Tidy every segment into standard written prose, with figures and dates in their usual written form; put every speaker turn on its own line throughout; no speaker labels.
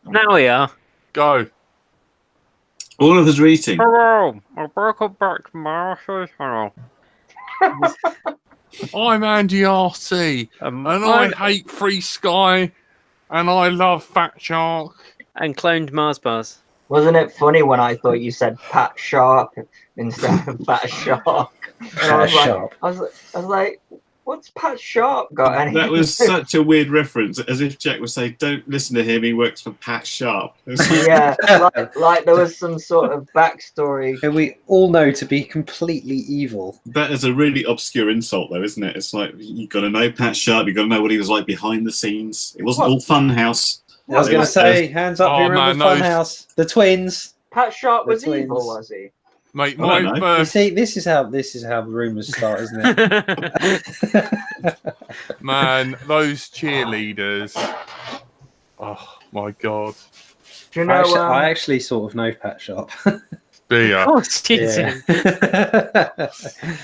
Now we are.
Go.
All of us are eating.
Hello, welcome back to my channel.
I'm Andy RC, and I hate Free Sky, and I love Fat Shark.
And cloned Mars bars.
Wasn't it funny when I thought you said Pat Sharp instead of Fat Shark? And I was like, what's Pat Sharp got? And
That was such a weird reference, as if Jack would say, "Don't listen to him. He works for Pat Sharp."
Yeah, like there was some sort of backstory.
And we all know to be completely evil.
That is a really obscure insult, though, isn't it? It's like you got to know Pat Sharp. You got to know what he was like behind the scenes. It wasn't all Funhouse.
I was going to say, hands up, you remember Funhouse? The twins.
Pat Sharp was evil, was he?
Mate,
you see, this is how rumors start, isn't it?
Man, those cheerleaders. Oh my god.
Do you know?
I actually sort of know Pat Sharp.
Do you?
Oh, cheating.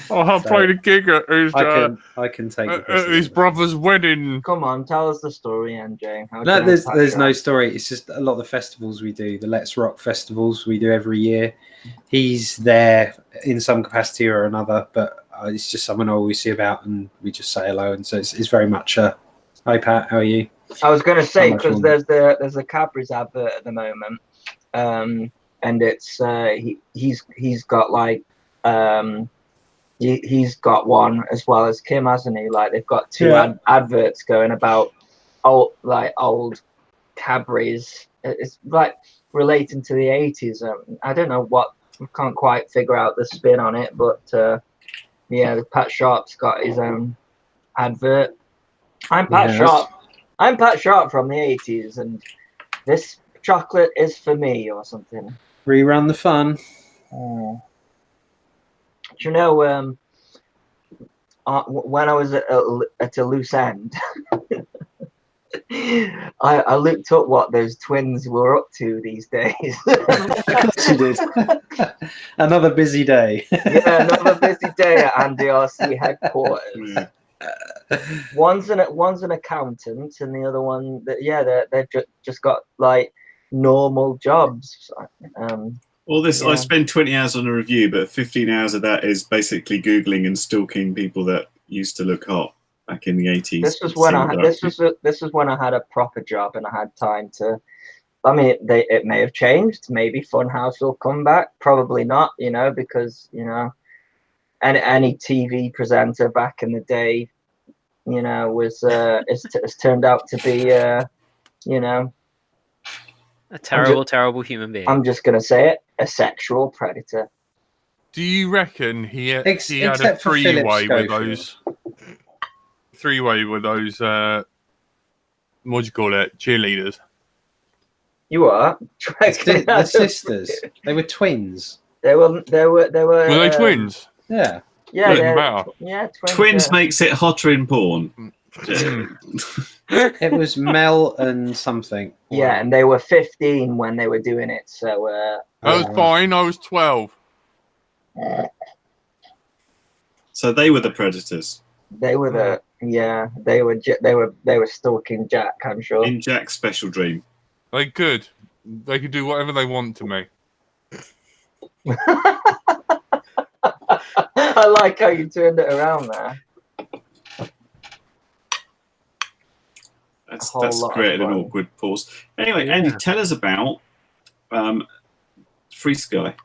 I played a gig at his,
I can take
at his brother's wedding.
Come on, tell us the story, MJ.
No, there's no story. It's just a lot of the festivals we do, the Let's Rock festivals we do every year. He's there in some capacity or another, but it's just someone I always see about, and we just say hello. And so it's very much hi Pat, how are you?
I was going to say, because there's a Cadbury's advert at the moment, and it's he's got like he's got one as well as Kim, hasn't he? Like they've got two adverts going about old Cadbury's. It's like relating to the 80s. I don't know what, I can't quite figure out the spin on it, but yeah, Pat Sharp's got his own advert. I'm Pat Sharp. I'm Pat Sharp from the 80s, and this chocolate is for me, or something.
Rerun the fun.
Do you know, when I was at a loose end, I looked up what those twins were up to these days.
Of course you did. Another busy day.
Yeah, another busy day at Andy RC headquarters.
Yeah.
One's an accountant, and the other one, they've just got like normal jobs.
I spend 20 hours on a review, but 15 hours of that is basically Googling and stalking people that used to look hot back in the 80s.
This was when I had a proper job and I had time to. I mean, it may have changed. Maybe Funhouse will come back. Probably not. Because any TV presenter back in the day, was it's turned out to be
a terrible human being.
I'm just gonna say it, a sexual predator.
Do you reckon he had a
Except for
three-way
Philip
with those? Three-way with those. What do you call it? Cheerleaders.
You are
the sisters. They were twins.
They were.
Were they twins?
Yeah.
Yeah,
Twins makes it hotter in porn.
It was Mel and something.
Yeah, and they were 15 when they were doing it. So
I was fine. I was 12.
So they were the predators.
They were they were stalking Jack, I'm sure.
In Jack's special dream.
They could do whatever they want to me.
I like how you turned it around there.
That's created an awkward pause. Anyway, Andy, tell us about Free Sky.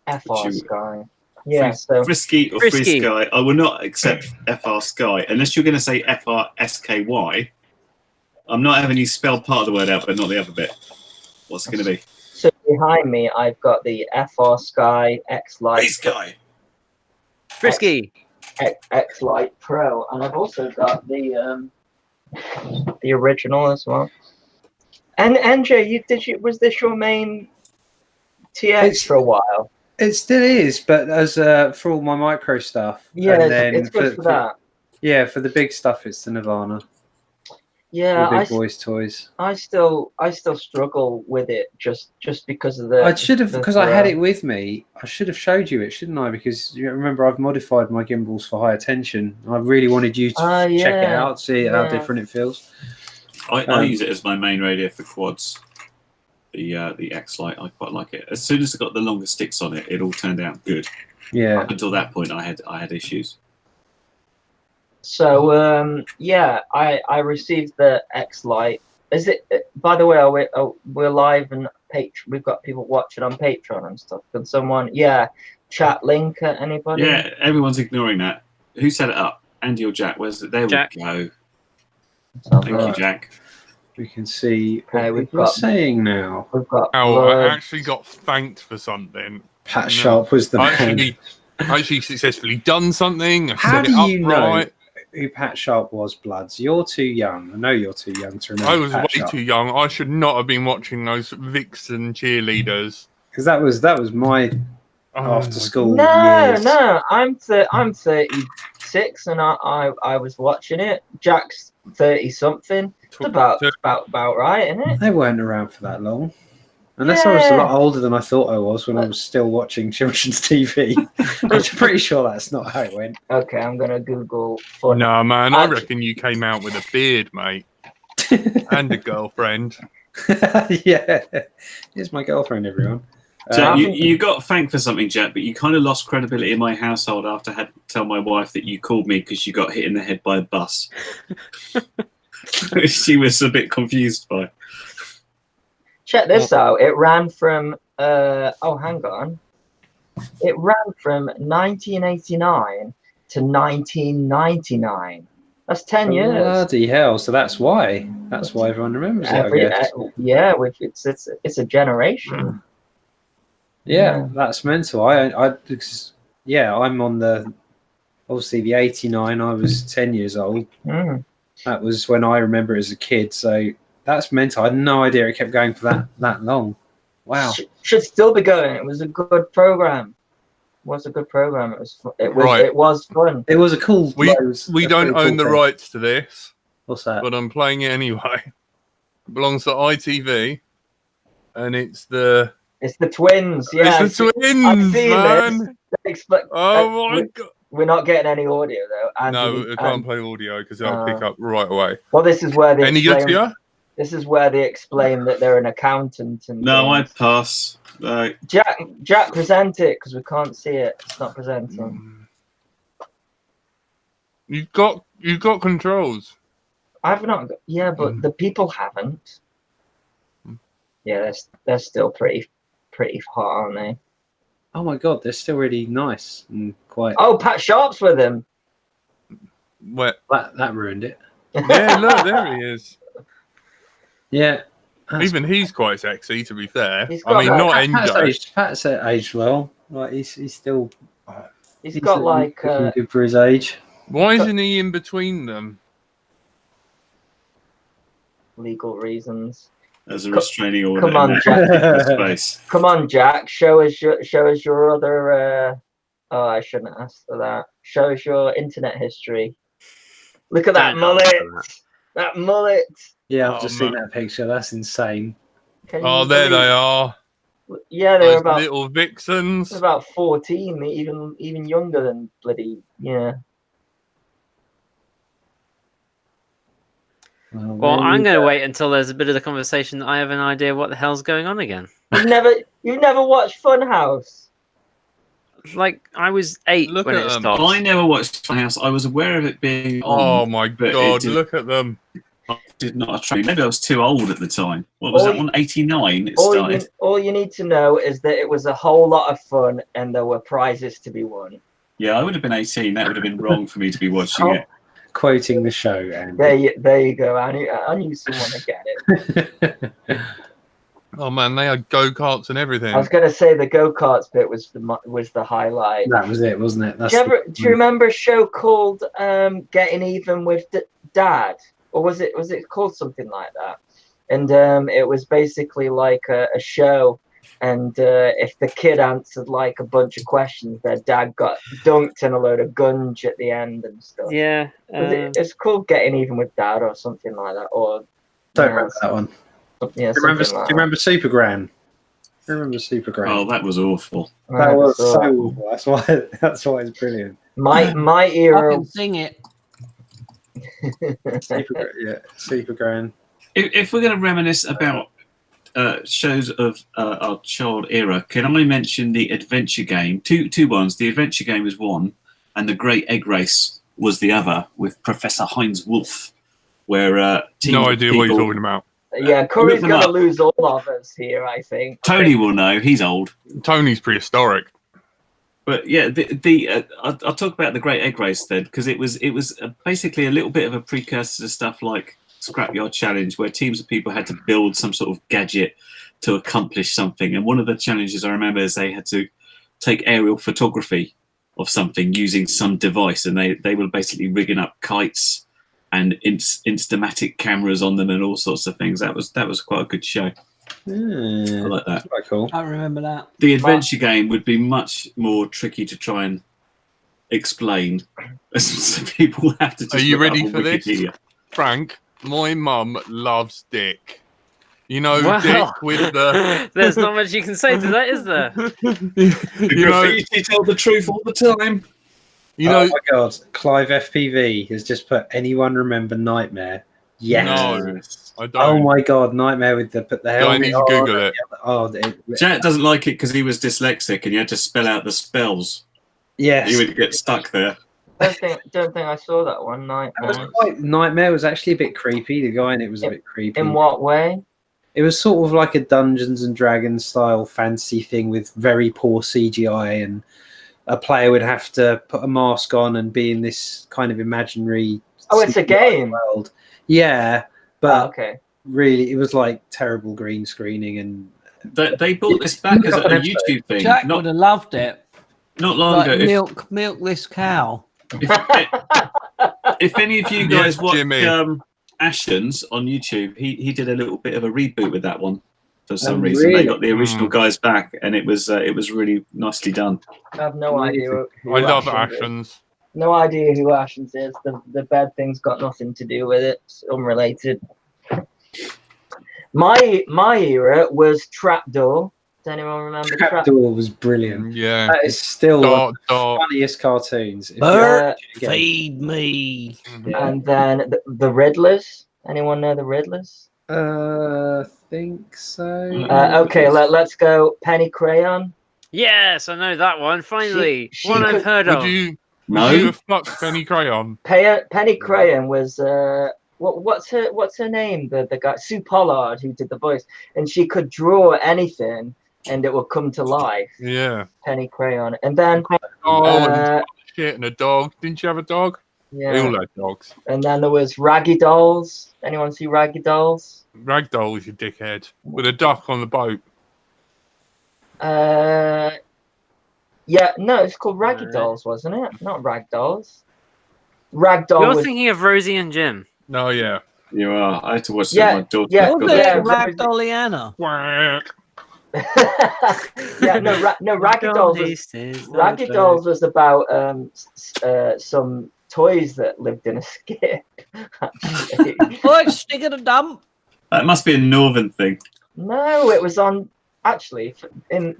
FR Sky. Yeah, so
Frisky or Free Sky. I will not accept FR Sky unless you're going to say FRSKY. I'm not having you spell part of the word out, but not the other bit. What's it going to be?
So behind me, I've got the FR Sky X Lite.
Free Sky.
Frisky.
X Lite Pro, and I've also got the original as well. And NJ, was this your main TX for a while?
It still is, but as for all my micro stuff.
Yeah,
and then
it's good for that.
Yeah, for the big stuff, it's the Nirvana.
Yeah,
the big boys' toys.
I still struggle with it just because of the.
I should have, because I had it with me. I should have showed you it, shouldn't I? Because you remember, I've modified my gimbals for high attention. I really wanted you to check it out, see how different it feels.
I use it as my main radio for quads. the X Lite. I quite like it. As soon as I got the longer sticks on it, it all turned out good.
Yeah.
Up until that point, I had issues.
So yeah, I received the X Lite. Is it? By the way, we're live and we've got people watching on Patreon and stuff. Can someone, chat link at anybody?
Yeah, everyone's ignoring that. Who set it up? Andy or Jack? Where's it? There
Jack.
we go.
So,
Thank you, Jack.
We can see what
Okay, we've
people are
got-
saying now.
We've got.
Oh, I
Blood.
actually got thanked for something.
Pat
No.
Sharp was the man.
Actually successfully done something. I
How
set
do
it up
you know
right.
who Pat Sharp was, Bloods? You're too young. I know you're too young to remember.
I was
Pat
way
Sharp.
too young. I should not have been watching those Vixen cheerleaders.
Because that was my
Oh
after
my
school
No,
years.
no, I'm 36 and I was watching it. Jack's 30 something. It's about right, isn't it?
They weren't around for that long. Unless I was a
Yeah.
lot older than I thought I was when I was still watching children's TV. I'm pretty sure that's not how it went.
Okay, I'm gonna Google fun.
No, man, I
Actually-
reckon you came out with a beard, mate, and a girlfriend.
Yeah. Here's my girlfriend, everyone.
Jack,
I
you,
think-
you got thanked for something, Jack, but you kind of lost credibility in my household after I had to tell my wife that you called me because you got hit in the head by a bus. She was a bit confused by it.
Check this out. It ran from hang on. It ran from 1989 to 1999. That's 10 years.
Bloody hell! So that's why everyone remembers it. I guess.
Yeah, it's a generation.
Yeah, that's mental. I'm on the obviously the 89. I was 10 years old.
Mm.
That was when I remember it as a kid. So that's mental. I had no idea it kept going for that long. Wow.
Should still be going. It was a good program. It was a good program. It was
Right.
It was fun.
It was a cool.
We
it was
we
a
don't
pretty
own the
cool thing.
rights to this,
What's that?
but I'm playing it anyway. It belongs to ITV, and it's the
twins. Yeah,
it's the twins,
I've seen
man.
this.
Oh my god!
We're not getting any audio though. And
No, I can't play audio because it'll pick up right away.
Well, this is where they
Any good to
explain.
you?
This is where they explain that they're an accountant and.
No, I
things.
pass.
Jack, present it because we can't see it. It's not presenting.
You've got controls.
I've not. But the people haven't. Yeah, they're still pretty hot, aren't they?
Oh my god, they're still really nice and quite.
Oh, Pat Sharp's with him.
Where?
That ruined it.
Yeah, look, there he is.
Yeah.
Even he's quite sexy, to be fair.
He's
I
got
mean,
that-
not
Pat's aged well. Like he's still.
He's got like
looking good for his age.
Why isn't he in between them?
legal reasons.
As a restraining order.
Come on,
in
Jack.
that space.
Come on, Jack. Show us your other. Oh, I shouldn't ask for that. Show us your internet history. Look at that
Don't know
mullet.
about
That mullet.
Yeah, I've
Oh,
just seen
man.
that picture. That's insane.
Can you
Oh, there they
believe-
are.
Yeah, they're
Those
about
little vixens.
they're about 14, even younger than bloody
Well, I'm going to wait until there's a bit of the conversation that I have an idea what the hell's going on again.
You've never watched Funhouse.
Like, I was 8
Look
when
at
it
them.
stopped.
I never watched Funhouse. I was aware of it being
Oh
on.
my
but it
god,
did-
look at them.
I did not attract. Maybe I was too old at the time. What was
All
that
you-
one? 89 it
All
started.
all you need to know is that it was a whole lot of fun and there were prizes to be won.
Yeah, I would have been 18. That would have been wrong for me to be watching
Oh.
it.
Quoting the show, and
There you go. I knew someone would get it.
Oh man, they had go-karts and everything.
I was gonna say the go-karts bit was the highlight.
that was it, wasn't it? That's
Do you remember a show called Getting Even with Dad, or was it called something like that? And it was basically like a show, and if the kid answered like a bunch of questions, their dad got dunked in a load of gunge at the end and stuff.
Yeah.
It's called Getting Even with Dad or something like that, or
Don't remember that one.
yeah,
Do you remember,
something like
do you remember Super Gran? Do you remember Super Gran?
Oh, that was awful.
that was
So,
so awful. That's why it's brilliant.
my era.
sing it.
Super Gran.
If we're going to reminisce about shows of our child era, can I mention the adventure game? Two ones. The adventure game was one, and the Great Egg Race was the other, with Professor Heinz Wolf, where
No idea what you're talking about.
Yeah, Curry's
Look them
going to
up.
lose all of us here, I think.
Tony will know. He's old.
Tony's prehistoric.
But yeah, I'll talk about the Great Egg Race then, because it was basically a little bit of a precursor to stuff like Scrapyard Challenge, where teams of people had to build some sort of gadget to accomplish something. And one of the challenges I remember is they had to take aerial photography of something using some device, and they were basically rigging up kites and Instamatic cameras on them and all sorts of things. That was quite a good show. I like that.
Quite cool.
I remember that.
The adventure game would be much more tricky to try and explain. So people have to just
Are you
look up
ready
on
for this?
Wikipedia.
Frank, my mum loves Dick. You know,
Wow.
Dick with the...
There's not much you can say to that, is there?
The
you know,
graffiti told the truth all the time.
you know,
Oh my god, Clive FPV has just put anyone remember Nightmare? Yes.
No. I don't.
Oh my god, Nightmare with the
I
helmet
need to
on
Google
and
it.
Jack doesn't like it because he was dyslexic and you had to spell out the spells.
yes.
He would get stuck there.
Don't think I saw that one.
Nightmare was actually a bit creepy. The guy in it was a bit creepy.
In what way?
It was sort of like a Dungeons and Dragons style fantasy thing with very poor CGI, and a player would have to put a mask on and be in this kind of imaginary.
Oh, it's a
CGI
game.
world. Yeah, but
Okay.
really, it was like terrible green screening, and
They brought this back as a YouTube thing.
Jack
Not
would have loved it.
long
Like
ago.
milk this cow.
If any of you guys
Yes,
watch
Jimmy.
Ashton's on YouTube, he did a little bit of a reboot with that one for some
Oh,
reason. They
really?
got the original guys back, and it was really nicely done.
I have no idea. Who
I love
Ashens is.
Ashens.
No idea who Ashens is. The bed thing's got nothing to do with it. It's unrelated. My era was Trapdoor. Does anyone remember
Trapdoor was brilliant.
Yeah.
That is still one of
Dot,
the
dot.
funniest cartoons. If you
Bert,
watch it again.
feed me.
Yeah.
And then the Riddlers. Anyone know the Riddlers?
Think so.
Okay, let's go. Penny Crayon.
Yes, I know that one. Finally,
She
one I've
could-
heard
Would
of.
you
No,
have fucked Penny Crayon?
Penny Crayon was what's her name? The guy Sue Pollard who did the voice, and she could draw anything and it would come to life.
Yeah.
Penny Crayon, and then
Oh,
Uh,
and shit, and a dog. Didn't you have a dog? They
yeah,
all had dogs.
and then there was Raggy Dolls. Anyone see Raggy Dolls?
Ragdoll is your dickhead. With a duck on the boat.
Yeah, no, it's called Raggy
Alright.
Dolls, wasn't it? Not Rag Dolls. Ragdoll
You're
was
thinking of Rosie and Jim.
No, yeah.
you are. I had to watch
Yeah,
my daughter.
yeah.
What
got
the
that.
Yeah,
heck, Ragdolliana?
Quack.
yeah, no, Raggy Dolls was Raggy Dolls was about some toys that lived in a skip. Actually.
Oh, stick in a dump.
That must be a northern thing.
No, it was on actually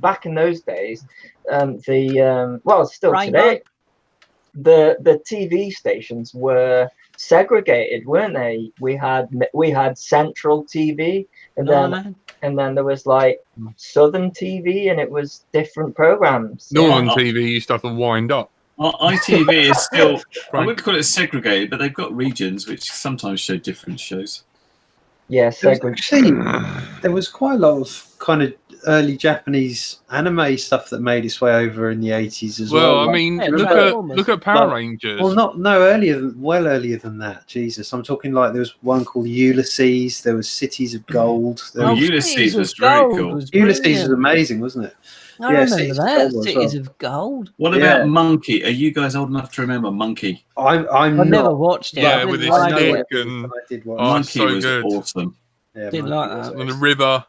back in those days. Well, still
Rainbow?
today, the TV stations were segregated, weren't they? We had Central TV, and then there was like Southern TV, and it was different programs.
Northern TV used to have to wind up.
ITV is still, I
Frank.
wouldn't call it segregated, but they've got regions which sometimes show different shows.
Yeah,
There was
segregated.
actually, there was quite a lot of kind of early Japanese anime stuff that made its way over in the 80s as well.
Well, I
Like-
mean,
Yeah,
look at Power
Like-
Rangers.
well, well earlier than that. Jesus, I'm talking like there was one called Ulysses. There was Cities of Gold. There
Oh,
was,
Ulysses
Cities
was
of
very
Gold
cool.
was
Ulysses was
brilliant.
amazing, wasn't it?
I
Yeah,
remember
Cities of
that.
Gold as
Cities
well.
of Gold.
What
Yeah.
about Monkey? Are you guys old enough to remember Monkey?
I'm
I've
not.
never watched it.
Yeah,
I didn't
with his
like
stick
it.
and-
I did watch.
Oh,
Monkey
it's so
was
good.
awesome.
Yeah,
Didn't
Monkey
like
was
that.
On the
excellent.
river.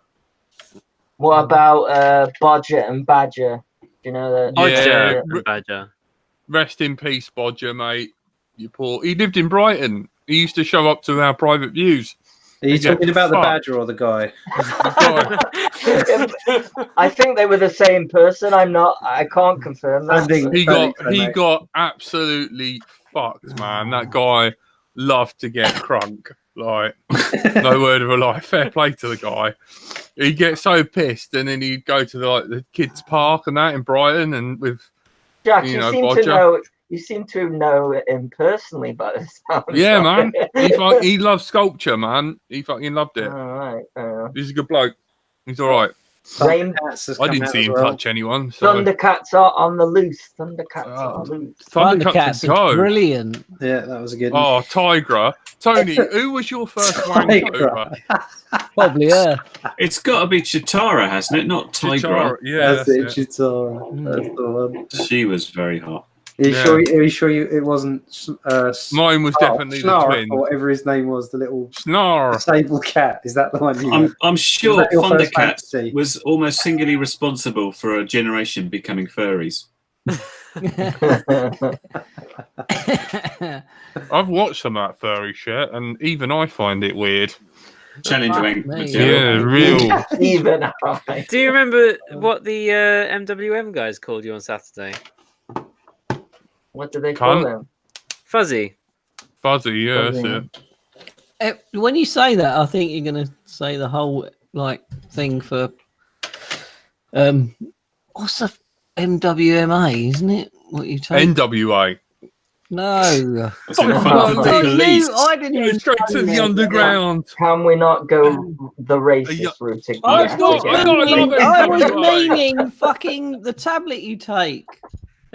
What about Bodger and Badger? Do you know that?
Yeah.
Bodger and Badger.
Rest in peace, Bodger, mate. You poor. He lived in Brighton. He used to show up to our private views.
Are you
Yeah,
talking about the
fuck.
badger or the guy?
I think they were the same person. I can't confirm that.
I think-
He
Don't
got
think so,
he
mate.
got absolutely fucked, man. That guy loved to get crunk. Like, no word of a lie. Fair play to the guy. He'd get so pissed, and then he'd go to the kids' park and that in Brighton, and with
Jack,
you
you
know,
seem
Bodger.
to know. You seem to know him personally, but it sounds
Yeah,
like
man. He loves sculpture, man. He fucking loved it.
All right, fair enough.
He's a good bloke. He's all right.
Rain-
Thundercats has
I
come
didn't
out
see
as
him
well.
touch anyone. So.
Thundercats are on the loose. Thundercats are loose.
Thundercats
are
go.
brilliant.
Yeah, that was a good one.
Oh, Tigra. Tony, who was your first wank over?
Probably her.
It's got to be Chitara, hasn't it? Not Tigra.
Chitara. Yeah,
That's it,
it.
Chitara. That's the one.
She was very hot.
Are you
Yeah.
sure? Are you sure it wasn't?
Mine was definitely the
Snarf,
twin.
or whatever his name was, the little
Snarl.
disabled cat. Is that the one you?
I'm sure
that your first
Thundercat
fantasy?
was almost singularly responsible for a generation becoming furries.
I've watched some of that furry shit, and even I find it weird.
Challenge wank
me.
material.
Yeah, real.
Even I.
Do you remember what the MWM guys called you on Saturday?
What do they call
Cunt.
them?
Fuzzy.
Fuzzy, yeah, that's
Fuzzy.
it.
When you say that, I think you're going to say the whole thing for what's the MWMA, isn't it? What you take?
NWA.
No.
It's in
Oh,
front of the
no,
police.
I didn't
Go
even
straight to the underground.
Can we not go the racist route again?
I love
I was
NWA.
meaning fucking the tablet you take.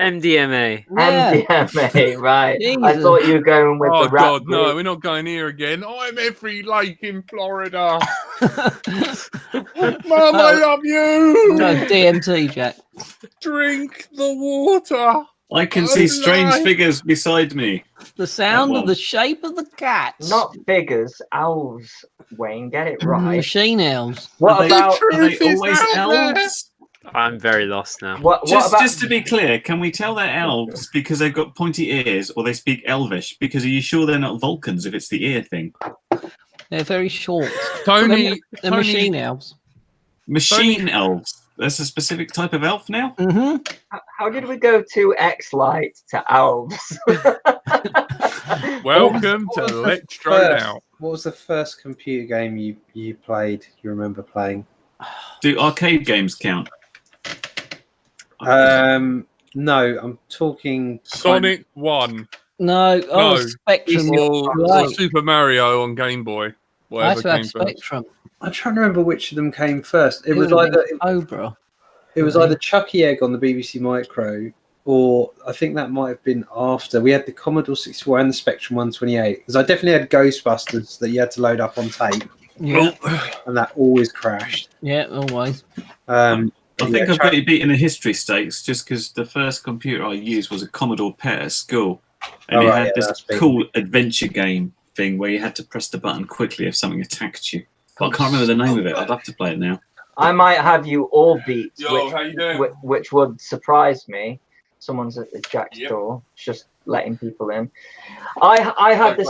MDMA.
Yeah.
MDMA, right? I
Jesus.
thought you were going with
Oh
the rap
God, no,
group.
we're not going here again. I'm every lake in Florida. Mum, I love you.
No, DMT, Jack.
Drink the water.
I can
I'm
see strange
alive.
figures beside me.
The sound
That
of
one.
the shape of the cats.
Not figures, elves. Wayne, get it right.
Machine elves.
What
Are they-
about
Are they
Truth is
always
out there.
elves?
I'm very lost now.
what
Just,
about
just to be clear, can we tell they're elves because they've got pointy ears, or they speak Elvish? Because are you sure they're not Vulcans if it's the ear thing?
They're very short.
Tony,
They're machine elves.
Machine elves. That's a specific type of elf now.
Mm-hmm.
how did we go to X-Light to elves?
welcome to
What was the
Let's Throw
first-
Out.
What was the first computer game you played? You remember playing?
Do arcade games count?
No, I'm talking
Sonic 1
No,
No.
Spectrum.
or
Right.
Super Mario on Game Boy.
I
Whatever
used to have
came first.
Spectrum.
I'm trying to remember which of them came first. It was
would've
either
been Cobra.
it was either Chucky Egg on the BBC Micro, or I think that might have been after. We had the Commodore 64 and the Spectrum 128. Because I definitely had Ghostbusters that you had to load up on tape,
Yeah,
and that always crashed.
yeah, always.
I think I've got you beat in the history stakes just because the first computer I used was a Commodore PET at school. And
Oh,
it
right,
had
yeah,
this
that's big.
cool adventure game thing where you had to press the button quickly if something attacked you. But I can't remember the name of it. I'd have to play it now.
I might have you all beat,
Yo, how you doing?
which would surprise me. Someone's at the Jack's
Yep.
door, just letting people in. I had this.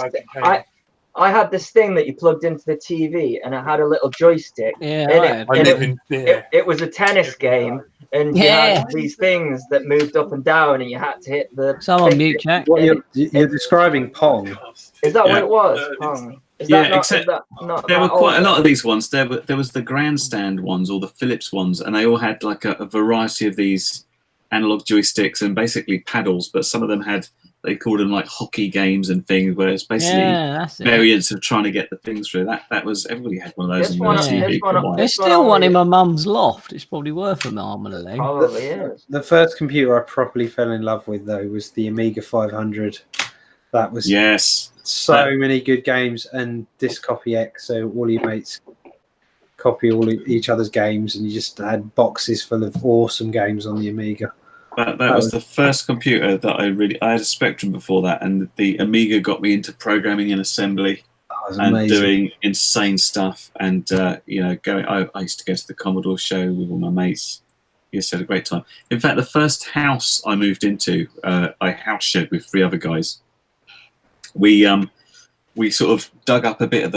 I had this thing that you plugged into the TV, and it had a little joystick.
Yeah,
And
I
it-
had.
I
and
live in there.
It was a tennis game, and you
Yeah.
had these things that moved up and down, and you had to hit the.
Someone
thing.
mute, Jack.
What you're describing Pong.
Is that what
Yeah.
it was? Pong? Is
Yeah,
that not,
except
is that not
There were
that
quite a
old?
lot of these ones. There was the grandstand ones or the Philips ones, and they all had like a variety of these analog joysticks and basically paddles. But some of them had, they called them like hockey games and things, where it's basically
Yeah, that's it.
variants of trying to get the things through. That was, everybody had one of those
This
on
one-
the
this
TV.
one-
Come on.
There's
This one
still one
only-
in my mum's loft. It's probably worth an arm and a leg.
Probably is.
The first computer I properly fell in love with, though, was the Amiga 500. That was
Yes.
so many good games, and Disc Copy X, so all your mates copy all each other's games, and you just had boxes full of awesome games on the Amiga.
That was the first computer that I had a Spectrum before that, and the Amiga got me into programming and assembly
That was
and
amazing.
doing insane stuff. And going. I used to go to the Commodore show with all my mates. Used to have a great time. In fact, the first house I moved into, I house shared with 3 other guys. We sort of dug up a bit of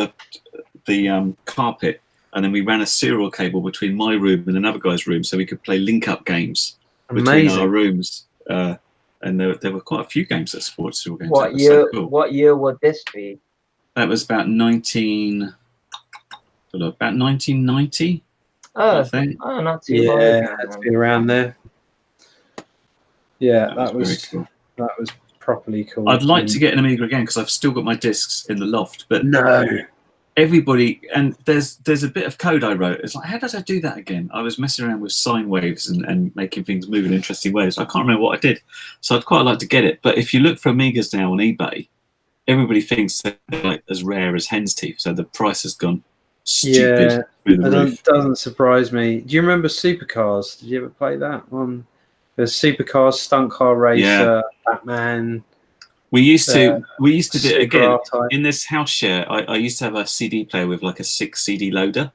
the carpet, and then we ran a serial cable between my room and another guy's room, so we could play link-up games between our
Amazing.
rooms. And there were quite a few games that supported serial games.
What
That was
year?
so cool.
What year would this be?
That was about 1990. I think.
Not too long.
Yeah, it's been around there. Yeah, that
very
was
cool.
that was properly cool.
I'd like to get an Amiga again because I've still got my discs in the loft, but
No.
everybody, and there's a bit of code I wrote. It's like, how did I do that again? I was messing around with sine waves and making things move in interesting ways. I can't remember what I did, so I'd quite like to get it. But if you look for Amigas now on eBay, everybody thinks they're like as rare as hen's teeth, so the price has gone stupid through the roof.
Doesn't surprise me. Do you remember Supercars? Did you ever play that one? There's Supercars, Stunt Car Racer, Batman.
We used to do it again
R-Type.
in this house share. I used to have a CD player with like a 6 CD loader,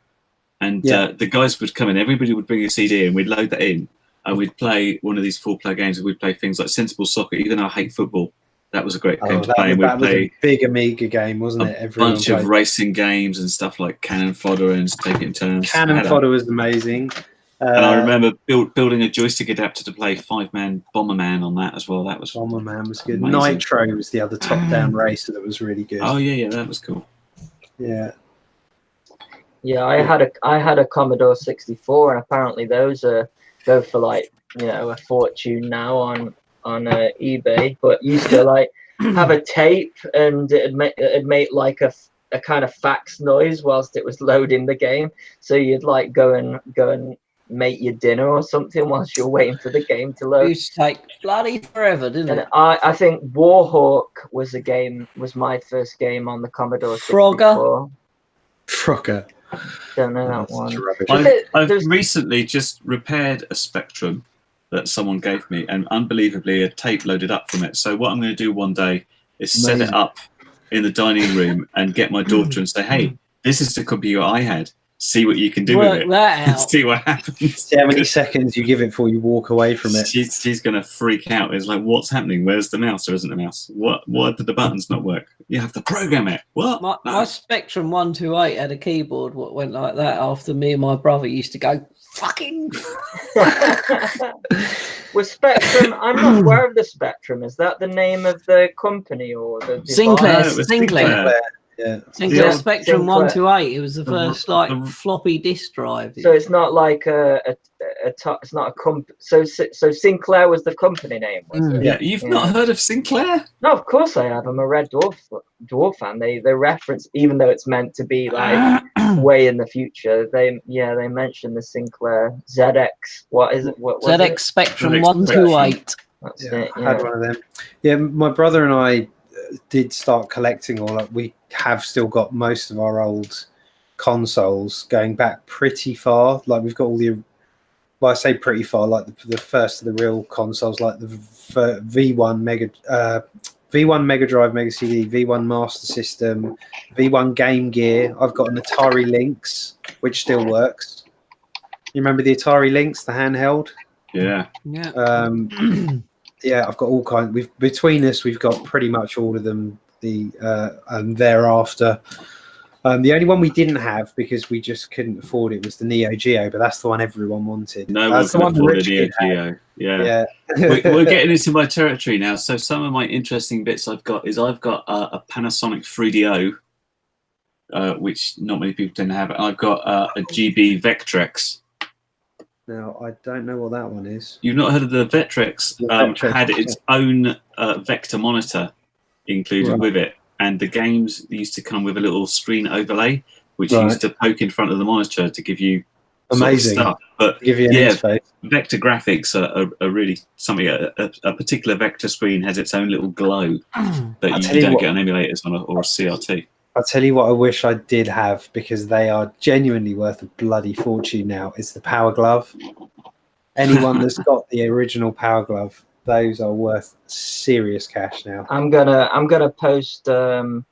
and the guys would come in. Everybody would bring a CD, and we'd load that in, and we'd play one of these 4-player games. And we'd play things like Sensible Soccer. Even though I hate football, that was a great game to play.
That was a big Amiga game, wasn't it? Everyone
bunch of racing games and stuff like Cannon Fodder and Take It in Turns.
Cannon Fodder was amazing.
And I remember building a joystick adapter to play 5-man Bomberman on that as well. That was
Bomberman was good.
amazing.
Nitro was the other top-down racer that was really good.
Oh yeah, that was cool.
Yeah.
Yeah, I had a Commodore 64, and apparently those go for like a fortune now on eBay. But used to like have a tape, and it'd make like a kind of fax noise whilst it was loading the game. So you'd like go and make your dinner or something whilst you're waiting for the game to load.
It used to take bloody forever, didn't
And
it?
I think Warhawk was my first game on the Commodore 64.
Frogger.
Don't know that one.
I've recently just repaired a Spectrum that someone gave me, and unbelievably a tape loaded up from it. So what I'm going to do one day is set it up in the dining room and get my daughter and say, hey, this is the computer I had. See what you can do with it.
That out.
See what happens.
See how many seconds you give it before you walk away from it.
She's going to freak out. It's like, what's happening? Where's the mouse? There isn't a mouse. Why did the buttons not work? You have to program it. What?
My Spectrum 128 had a keyboard what went like that after me and my brother used to go, fucking...
Was Spectrum, I'm not aware of the Spectrum. Is that the name of the company or the
Sinclair?
No, it was
Sinclair.
Yeah.
Sinclair
Yeah.
Spectrum
Sinclair.
128. It was the first like
the-
floppy disk drive.
So it's not like it's not a comp. So Sinclair was the company name, was it?
Yeah, you've not heard of Sinclair?
No, of course I have. I'm a Red Dwarf fan. They reference, even though it's meant to be like way in the future. They mention the Sinclair ZX. What is it? What was
ZX
it?
Spectrum
ZX
128.
That's
Yeah,
it.
I had one of them. Yeah, my brother and I did start collecting all that. We have still got most of our old consoles going back pretty far. Like we've got all the, well, I say pretty far, like the first of the real consoles, like the V1 Mega Drive, Mega CD, V1 Master System, V1 Game Gear. I've got an Atari Lynx, which still works. You remember the Atari Lynx, the handheld?
Yeah.
Yeah.
Yeah, I've got all kinds. Between us, we've got pretty much all of them. And thereafter, the only one we didn't have because we just couldn't afford it was the Neo Geo, but that's the one everyone wanted.
No one
That's the
can
one the
afford a
rich
Neo
kid had.
Geo. Yeah.
Yeah.
We're getting into my territory now. So some of my interesting bits I've got a Panasonic 3DO, which not many people tend to have. I've got a GB Vectrex.
Now I don't know what that one is.
You've not heard of the Vectrex?
The Vectrex,
Had its own vector monitor included
Right.
with it, and the games used to come with a little screen overlay, which
Right.
used to poke in front of the monitor to give you sort of
Amazing.
stuff. But
Give you an
yeah,
interface.
vector graphics are really something. A particular vector screen has its own little glow that
I'll
you
tell you
don't
what-
get on emulators or a CRT.
I'll tell you what I wish I did have because they are genuinely worth a bloody fortune now. It's the Power Glove. Anyone that's got the original Power Glove, those are worth serious cash now.
I'm gonna post a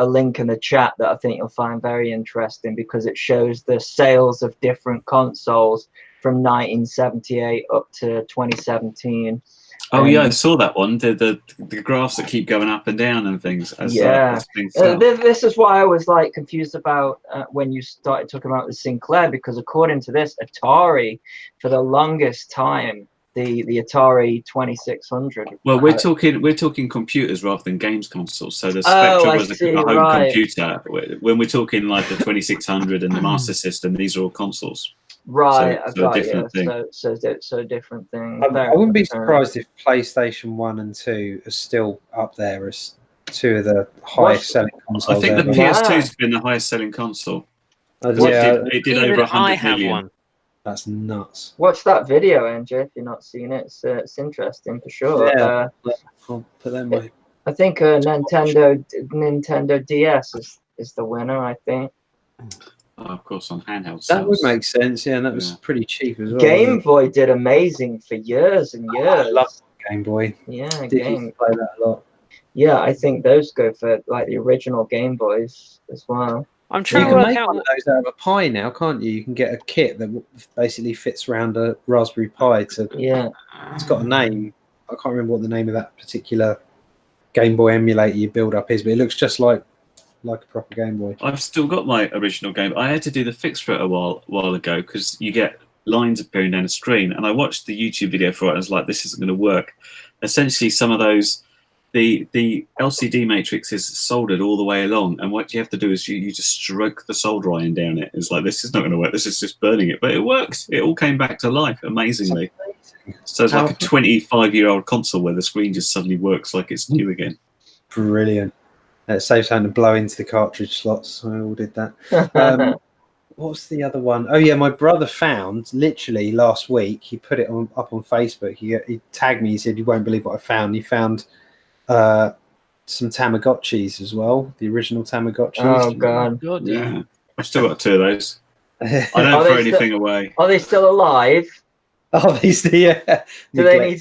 link in the chat that I think you'll find very interesting because it shows the sales of different consoles from 1978 up to 2017.
Oh yeah, I saw that one. The graphs that keep going up and down and things. As things sell.
This is why I was like confused about when you started talking about the Sinclair, because according to this, Atari for the longest time the Atari 2600.
Well, we're talking computers rather than games consoles. So the
Oh,
Spectra
I
was
see,
a home
right.
computer. When we're talking like the 2600 and the Master System, these are all consoles.
Right,
So
I
a
got
different
you.
thing.
So different thing.
I wouldn't be surprised if PlayStation 1 and 2 are still up there as two of the highest selling consoles
I think
ever.
the PS2's been the highest selling console.
Yeah,
It did
Even
over 100
I have
million.
one.
that's nuts.
Watch that video, NJ, if you're not seeing it. It's interesting for sure.
Yeah, I'll put that in my.
I think Nintendo DS is the winner. I think
Oh, of course, on handheld
That would
sales.
make sense. Yeah, and that was
Yeah.
pretty cheap as well.
Game Boy did amazing for years and years.
I love Game Boy.
Yeah,
Did used to play that a lot.
Yeah, I think those go for like the original Game Boys as well.
I'm
You
trying to
can
work
make
out.
one of those out of a Pi now, can't you? You can get a kit that basically fits around a Raspberry Pi.
Yeah,
It's got a name. I can't remember what the name of that particular Game Boy emulator you build up is, but it looks just like a proper Game Boy.
I've still got my original game. I had to do the fix for it a while ago because you get lines appearing down the screen, and I watched the YouTube video for it. And I was like, this isn't going to work. Essentially, some of those, the LCD matrix is soldered all the way along, and what you have to do is you just stroke the solder iron down it. It's like, this is not going to work. This is just burning it, but it works. It all came back to life amazingly. So it's like a 25-year-old console where the screen just suddenly works like it's new again.
Brilliant. It saves having to blow into the cartridge slots. I all did that. What's the other one? Oh yeah, my brother found literally last week. He put it up on Facebook. He tagged me. He said, "You won't believe what I found." He found some Tamagotchis as well, the original Tamagotchis.
Oh god.
Yeah, I've still got 2 of those. I don't throw anything away.
Are they still alive?
Obviously, yeah.
Do they need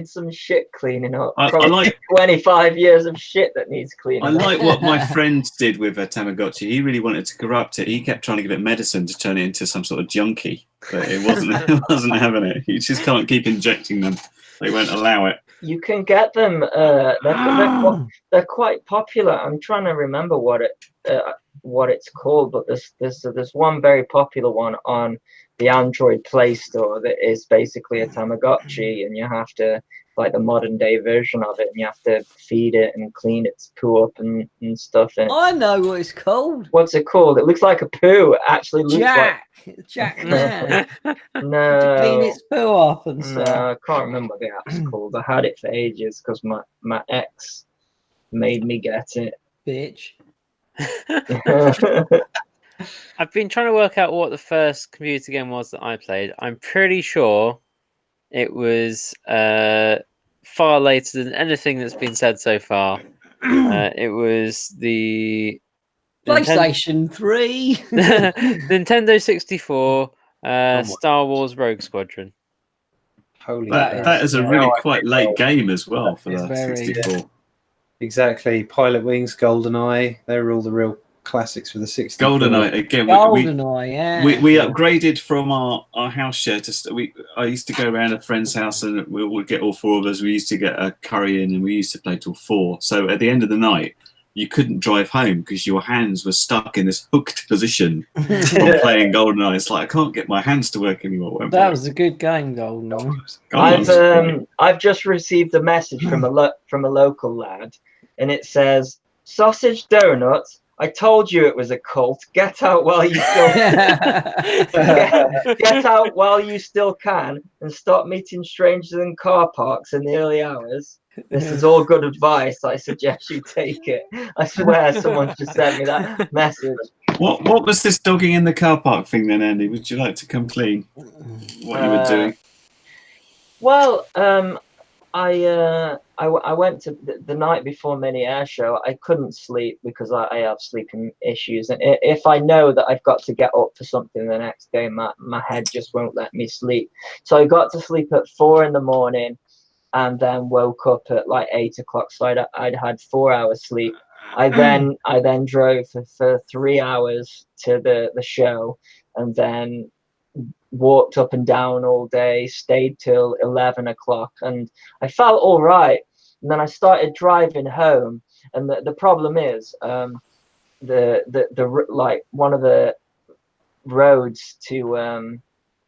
some shit cleaning up?
I
Probably
like
25 years of shit that needs cleaning
I
up.
like what my friend did with a Tamagotchi. He really wanted to corrupt it. He kept trying to give it medicine to turn it into some sort of junkie, but it wasn't having it. You just can't keep injecting them. They won't allow it.
You can get them. They're quite popular. I'm trying to remember what it's called, but there's one very popular one on the Android Play Store that is basically a Tamagotchi, and you have to, like the modern day version of it, and you have to feed it and clean its poo up and stuff. And
I know what it's called.
what's it called? It looks like a poo. It actually looks
Jack.
No.
To clean its poo up and stuff.
No, I can't remember what the app's called. I had it for ages because my ex made me get it.
Bitch.
I've been trying to work out what the first computer game was that I played. I'm pretty sure it was far later than anything that's been said so far. It was the
PlayStation 3.
Nintendo 64, Star Wars Rogue Squadron.
Holy
That is a really quite late game as well for
It's
the
very,
64.
Exactly. Pilot Wings, GoldenEye. They were all the real classics for the 64.
GoldenEye again.
GoldenEye, yeah.
We upgraded from our house share to I used to go around a friend's house and we would get all 4 of us. We used to get a curry in and we used to play till 4. So at the end of the night, you couldn't drive home because your hands were stuck in this hooked position from playing GoldenEye. It's like, I can't get my hands to work anymore.
That was a good game, GoldenEye.
I've just received a message from a local lad, and it says, "Sausage donuts. I told you it was a cult. Get out while you still get out while you still can, and stop meeting strangers in car parks in the early hours. This is all good advice. I suggest you take it." I swear someone just sent me that message.
What was this dogging in the car park thing then, Andy? Would you like to come clean what you were doing?
Well, I went to the night before Mini Air Show. I couldn't sleep because I have sleeping issues, and if I know that I've got to get up for something the next day, my head just won't let me sleep. So I got to sleep at 4 a.m. and then woke up at like 8 o'clock. So I'd had 4 hours sleep. I then drove for 3 hours to the show, and then walked up and down all day, stayed till 11 o'clock, and I felt all right. And then I started driving home, and the problem is the like one of the roads to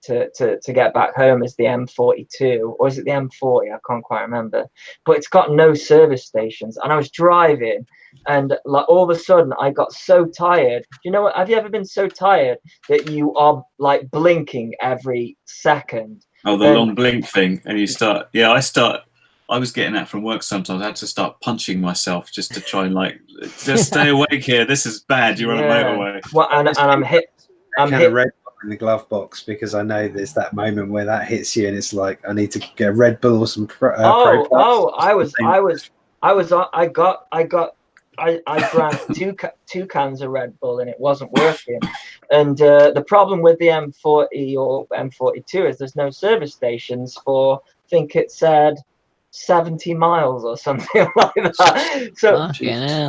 to get back home is the M42, or is it the M40? I can't quite remember. But it's got no service stations, and I was driving, and like all of a sudden I got so tired. You know what? Have you ever been so tired that you are like blinking every second?
Oh, the long blink thing, and you start. Yeah, I was getting that from work sometimes. I had to start punching myself just to try and like just stay awake here. This is bad. You're on a motorway.
Well, and I'm hit.
I'm hit. Red Bull in the glove box because I know there's that moment where that hits you, and it's like I need to get a Red Bull or some
I drank two cans of Red Bull and it wasn't working. And the problem with the M40 or M42 is there's no service stations for, I think it said 70 miles or something like that.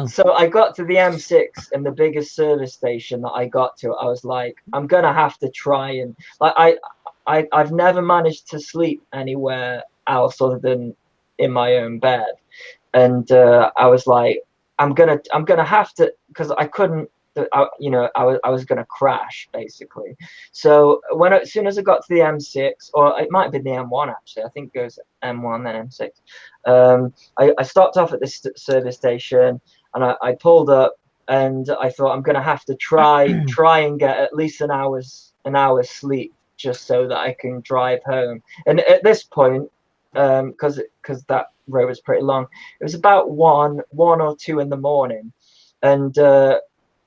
So I got to the M6, and the biggest service station that I got to, I was like, I'm gonna have to try and like I've never managed to sleep anywhere else other than in my own bed, and I was like, I'm gonna have to, because I couldn't. I was going to crash basically. So as soon as I got to the M6, or it might have been the M1 actually, I think it goes M1 then M6. I stopped off at this service station, and I pulled up, and I thought I'm going to have to try and get at least an hour's sleep just so that I can drive home. And at this point, because that road was pretty long, it was about 1 or 2 in the morning, and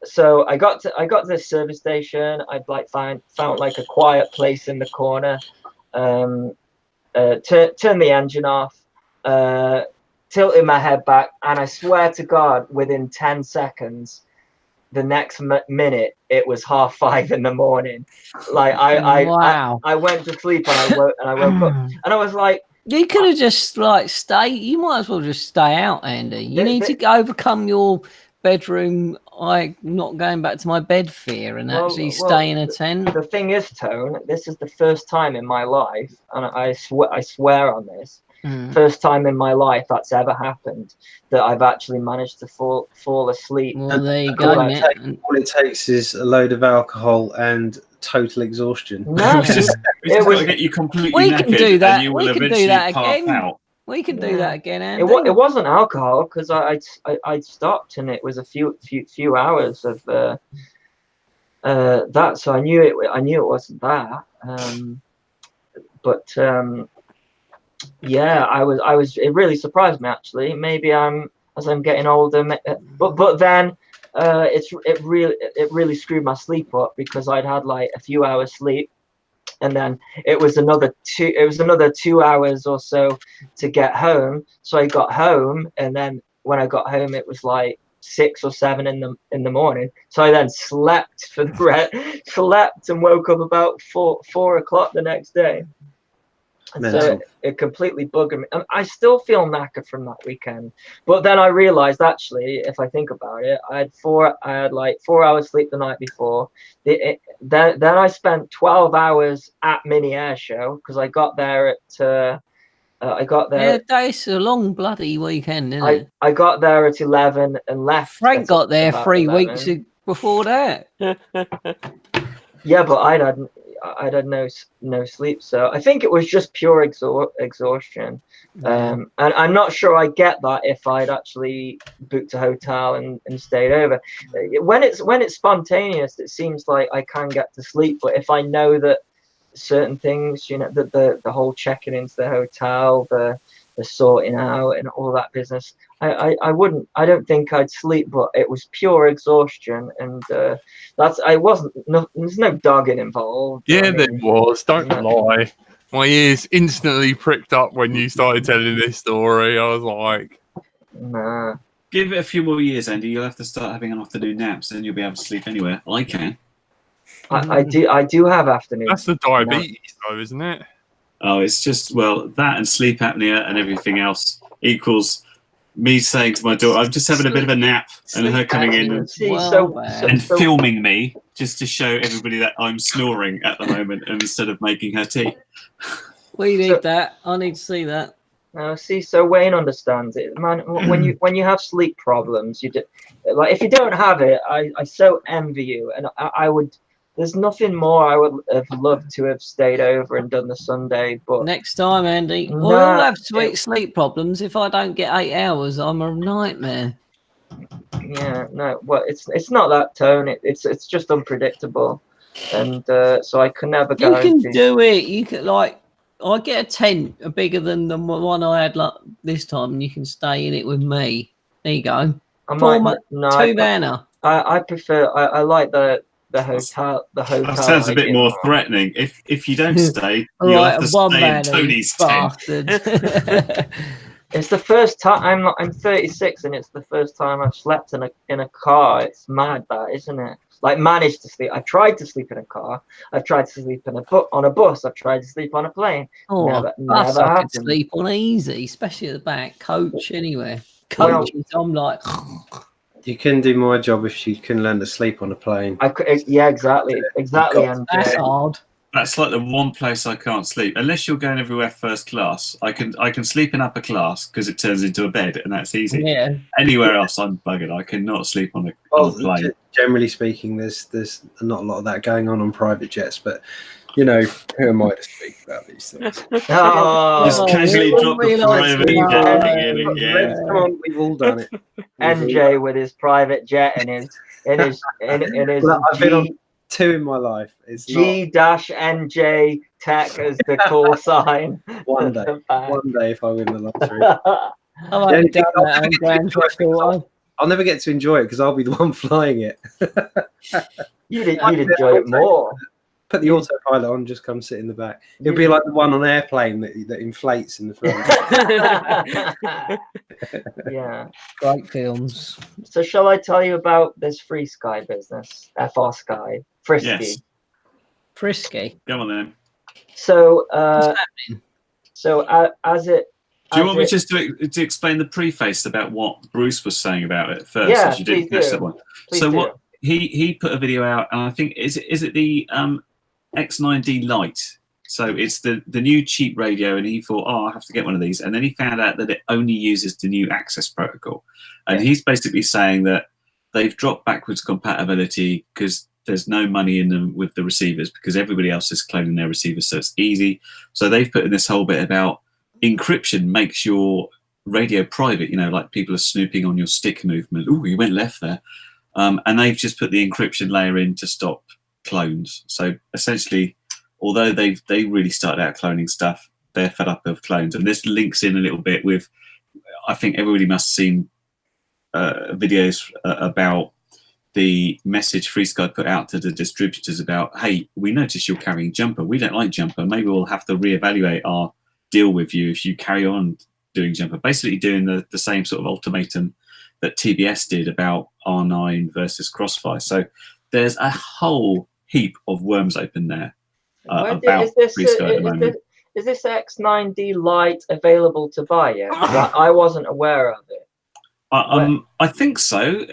so I got to this service station. I'd like found like a quiet place in the corner, turn the engine off, tilted my head back, and I swear to God, within 10 seconds, the next minute it was 5:30 in the morning. Like I went to sleep, and I woke up, and I was like,
you could have just like stayed. You might as well just stay out, Andy. You need to overcome your bedroom, not going back to my bed fear, and actually stay in a tent.
The thing is, Tone, this is the first time in my life, and I swear on this, first time in my life that's ever happened, that I've actually managed to fall asleep.
Well, there you go.
All it takes is a load of alcohol and total exhaustion.
No,
it will get you completely
we
knackered,
can do that.
and you will
We can
eventually
do that
pass
again.
out.
We can do that again, Andy.
It wasn't alcohol, because I'd stopped, and it was a few hours of that, so I knew it wasn't that. Yeah, I was. It really surprised me actually. Maybe as I'm getting older, but then it really screwed my sleep up, because I'd had like a few hours sleep. And then it was another 2 hours or so to get home. So I got home, and then when I got home, it was like 6 or 7 in the morning. So I then slept and woke up about 4 o'clock the next day. And so it completely buggered me. And I still feel knackered from that weekend. But then I realized, actually, if I think about it, I had like 4 hours sleep the night before. Then I spent 12 hours at Mini Air Show, because I got there at
Yeah, it's a long bloody weekend, isn't it?
I got there at 11 and left.
Frank got there 3 weeks before that.
Yeah, but I'd had no sleep, so I think it was just pure exhaustion. And I'm not sure I get that if I'd actually booked a hotel and stayed over. When it's spontaneous, it seems like I can get to sleep, but if I know that certain things, the whole checking into the hotel, the sorting out and all that business, I don't think I'd sleep, but it was pure exhaustion, and there's no dogging involved.
Yeah, there was. Don't lie. My ears instantly pricked up when you started telling this story. I was like,
nah.
Give it a few more years, Andy. You'll have to start having an afternoon naps, and you'll be able to sleep anywhere. I can.
I do have afternoon.
That's the diabetes, though, isn't it?
Oh, it's just, well, that and sleep apnea and everything else equals me saying to my daughter, I'm just having a bit of a nap, and her coming in and filming me just to show everybody that I'm snoring at the moment instead of making her tea.
We need that. I need to see that.
So Wayne understands it, man. When you have sleep problems, like if you don't have it, I so envy you, and there's nothing more I would have loved to have stayed over and done the Sunday. But
next time, Andy, we'll have sweet sleep problems. If I don't get 8 hours, I'm a nightmare.
Yeah, no, well, it's not that tone. It's just unpredictable, and so I could never
You
guarantee.
can do it. You can I get a tent bigger than the one I had this time, and you can stay in it with me. There you go. Two banner.
I prefer. I like the hotel. The hotel.
That sounds a bit more threatening. If you don't stay, you'll have to stay in Tony's tent.
It's the first time I'm 36, and it's the first time I've slept in a car. It's mad, that, isn't it? Like, managed to sleep. I tried to sleep in a car. I've tried to sleep on a bus. I've tried to sleep on a plane.
Oh,
never
I
happened.
could sleep on easy, especially at the back. Coach, anywhere. Coaches, I'm like.
You can do my job if you can learn to sleep on a plane.
Yeah, exactly. And
that's hard.
That's like the one place I can't sleep, unless you're going everywhere first class. I can sleep in upper class because it turns into a bed, and that's easy.
Yeah.
Anywhere else, I'm buggered. I cannot sleep on a plane.
Generally speaking, there's not a lot of that going on private jets, but you know, who am I to speak about these things?
Just casually drop the private jet again.
Come on, we've all done it.
NJ with his private jet and his
I've been on 2 in my life. It's
G-NJ Tech as the call sign.
One day if I win the lottery. I'll never get to enjoy it because I'll be the one flying it.
You'd enjoy it more.
Put the autopilot on, just come sit in the back. It'll be like the one on airplane that inflates in the front.
Yeah,
great films.
So shall I tell you about this Free Sky business? FR Sky, Frisky.
Yes.
Frisky.
Come on then.
So,
what's happening?
As it.
Do you want me just to explain the preface about what Bruce was saying about it first?
Yeah,
you didn't catch that one. So what he put a video out, and I think is it the X9D Lite? So it's the new cheap radio, and he thought, oh, I have to get one of these, and then he found out that it only uses the new access protocol, and he's basically saying that they've dropped backwards compatibility because there's no money in them with the receivers because everybody else is cloning their receivers, so it's easy. So they've put in this whole bit about encryption makes your radio private, you know, like people are snooping on your stick movement. Oh, you went left there. And they've just put the encryption layer in to stop clones. So essentially, although they really started out cloning stuff, they're fed up of clones. And this links in a little bit with, I think everybody must have seen videos about the message Free Sky put out to the distributors about, hey, we notice you're carrying jumper. We don't like jumper. Maybe we'll have to reevaluate our deal with you if you carry on doing jumper. Basically doing the same sort of ultimatum that TBS did about R9 versus Crossfire. So there's a whole heap of worms open there about Free Sky at the moment.
Is this X9D Lite available to buy yet? I wasn't aware of it.
I think so.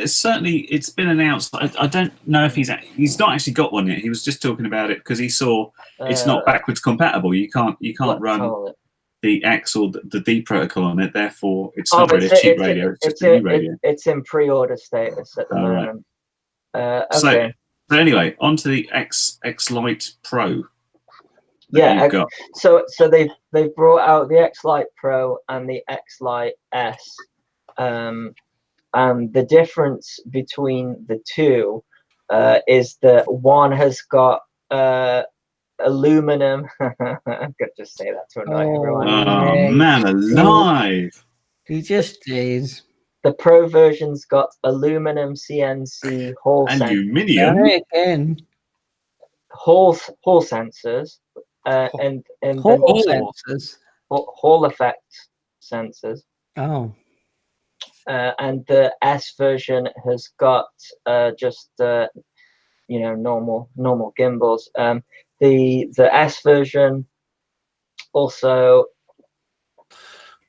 Certainly, it's been announced. I don't know if he's not actually got one yet. He was just talking about it because he saw it's not backwards compatible. You can't run the X or the D protocol on it. Therefore, it's not really a cheap radio. It's just a new radio.
It's in pre-order status at the moment.
Right. Okay. So anyway, on to the X Lite Pro.
Yeah. So they've brought out the X Lite Pro and the X Lite S. And the difference between the two is that one has got aluminum. I could just say that to annoy everyone.
Oh, man alive!
He just did.
The Pro version's got aluminum CNC Hall
sensors.
Hall sensors and
Hall sensors.
Hall effect sensors.
Oh.
And the S version has got just normal gimbals. The S version also.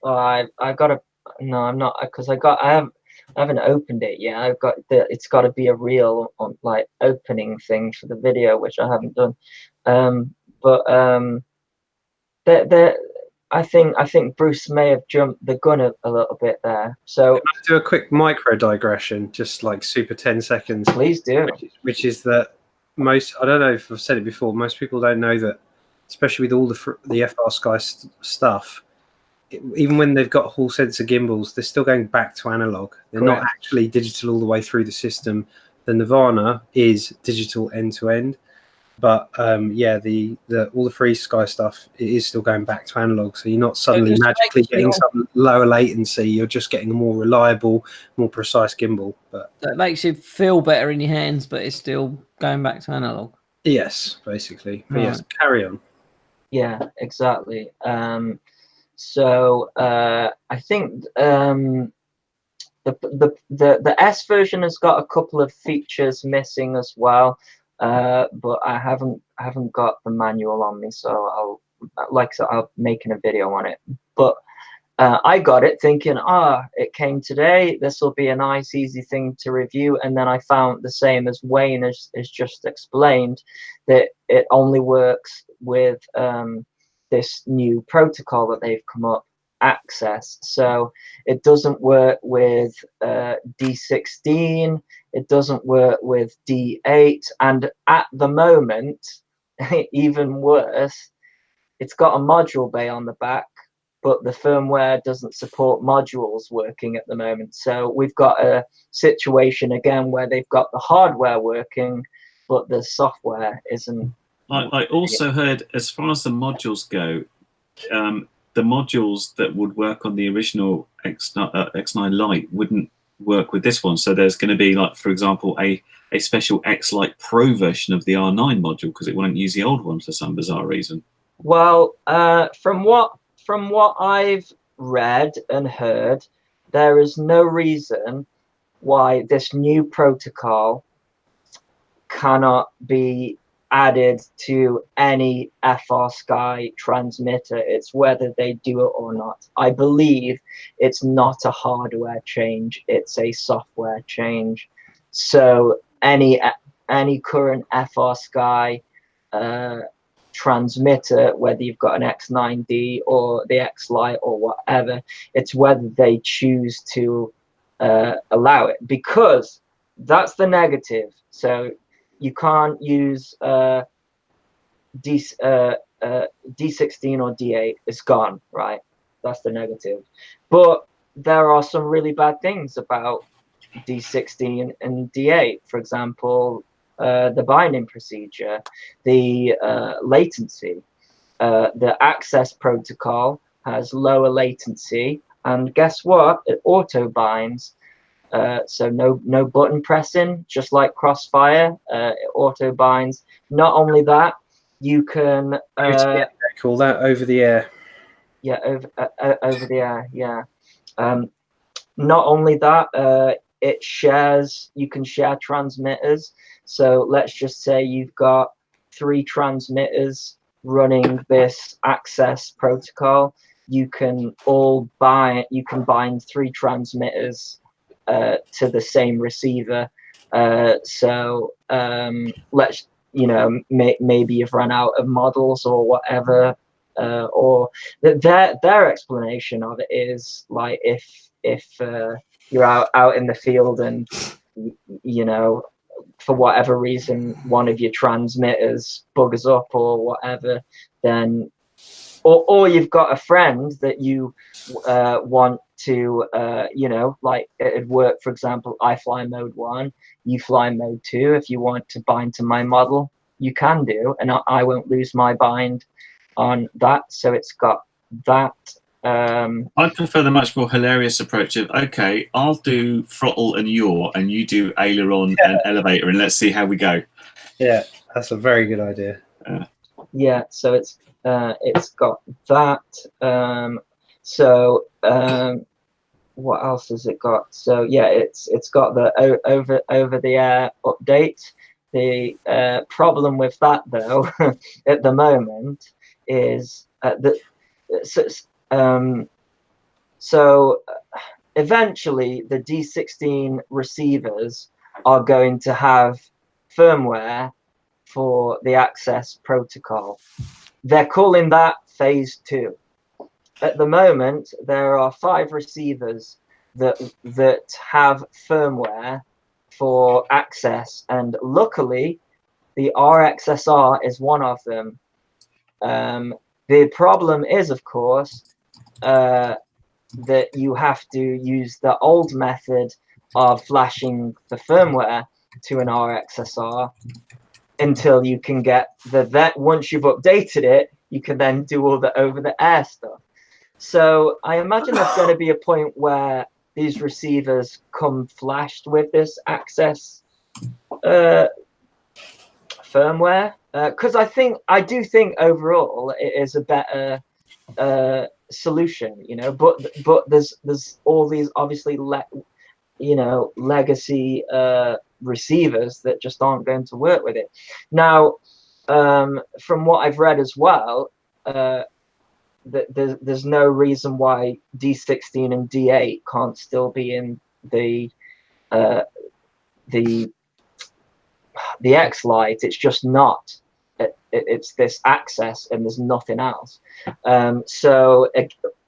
I gotta. No, I'm not, because I haven't opened it yet. I've got it's got to be a real opening thing for the video, which I haven't done. I think Bruce may have jumped the gun a little bit there. So
can I do a quick micro digression, just like super 10 seconds.
Please do.
Which is that I don't know if I've said it before, most people don't know that, especially with all the FR Sky stuff, even when they've got Hall sensor gimbals, they're still going back to analog. They're not actually digital all the way through the system. The Nirvana is digital end to end, but yeah, the all the free Sky stuff, it is still going back to analog. So you're not suddenly magically getting some lower latency. You're just getting a more reliable, more precise gimbal. But
that makes you feel better in your hands, but it's still going back to analog.
Yes, basically. But yes, carry on.
Yeah, exactly. So I think the S version has got a couple of features missing as well, but I haven't got the manual on me, so I'll making a video on it. But I got it thinking, it came today. This will be a nice, easy thing to review. And then I found the same as Wayne has just explained, that it only works with this new protocol that they've come up, Access. So it doesn't work with D16. It doesn't work with D8. And at the moment, even worse, it's got a module bay on the back, but the firmware doesn't support modules working at the moment. So we've got a situation again where they've got the hardware working, but the software isn't.
I also heard, as far as the modules go, the modules that would work on the original X9 Lite wouldn't work with this one. So there's going to be, like, for example, a special X Lite Pro version of the R9 module because it won't use the old one for some bizarre reason.
Well, from what I've read and heard, there is no reason why this new protocol cannot be added to any FR Sky transmitter. It's whether they do it or not. I believe it's not a hardware change, it's a software change. So any current FR Sky transmitter, whether you've got an X9D or the X Lite or whatever, it's whether they choose to allow it, because that's the negative. So you can't use D16 or D8. It's gone, right? That's the negative. But there are some really bad things about D16 and D8. For example, the binding procedure, the latency. The access protocol has lower latency, and guess what? It auto binds. So no button pressing, just like Crossfire. It auto binds. Not only that, you can
call that over the air.
Yeah, over the air. Yeah. Not only that, it shares. You can share transmitters. So let's just say you've got 3 transmitters running this access protocol. You can bind 3 transmitters to the same receiver. So let's, maybe you've run out of models or whatever, or their explanation of it is like if you're out in the field and for whatever reason one of your transmitters buggers up or whatever, then or you've got a friend that you want to like it'd work. For example, I fly mode 1, you fly mode 2. If you want to bind to my model, you can do, and I won't lose my bind on that. So it's got that.
I prefer the much more hilarious approach of, okay, I'll do throttle and yaw, and you do aileron and elevator, and let's see how we go.
Yeah, that's a very good idea.
Yeah, so it's got that. What else has it got? So yeah, it's got the over the air update. The problem with that though at the moment is so eventually the D16 receivers are going to have firmware for the access protocol. They're calling that phase 2. At the moment, there are 5 receivers that have firmware for access, and luckily The RXSR is one of them. The problem is, of course, that you have to use the old method of flashing the firmware to an RXSR until you can get that. Once you've updated it, you can then do all the over-the-air stuff. So I imagine there's going to be a point where these receivers come flashed with this access firmware, because I do think overall it is a better solution, you know. But there's all these obviously legacy receivers that just aren't going to work with it. Now, from what I've read as well, there's no reason why D16 and D8 can't still be in the X Lite. It's just not. It's this access, and there's nothing else. So,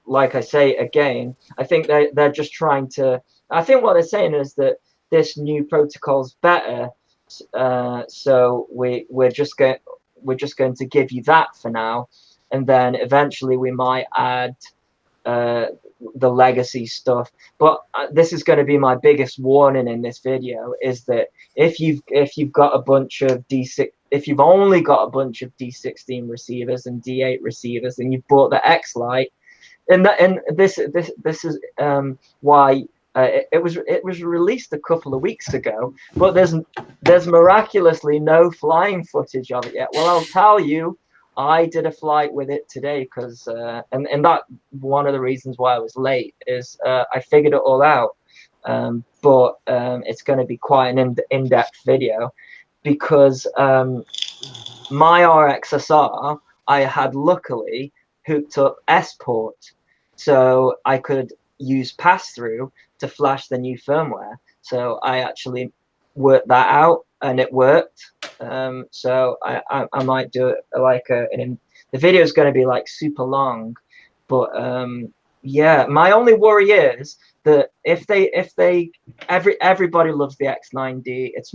like I say again, I think they're just trying to. I think what they're saying is that this new protocol's better. So we're just going to give you that for now, and then eventually we might add the legacy stuff. But this is going to be my biggest warning in this video, is that if you've got a bunch of D6, if you've only got a bunch of D16 receivers and D8 receivers, and you've bought the X Lite, and this is why it was released a couple of weeks ago, but there's miraculously no flying footage of it yet. Well, I'll tell you, I did a flight with it today, because and that one of the reasons why I was late is I figured it all out. But it's going to be quite an in-depth video, because my RXSR, I had luckily hooked up S-port, so I could use pass-through to flash the new firmware. So I actually worked that out, and it worked. So I might do it like the video is going to be like super long, but yeah, my only worry is that if everybody loves the X9D, it's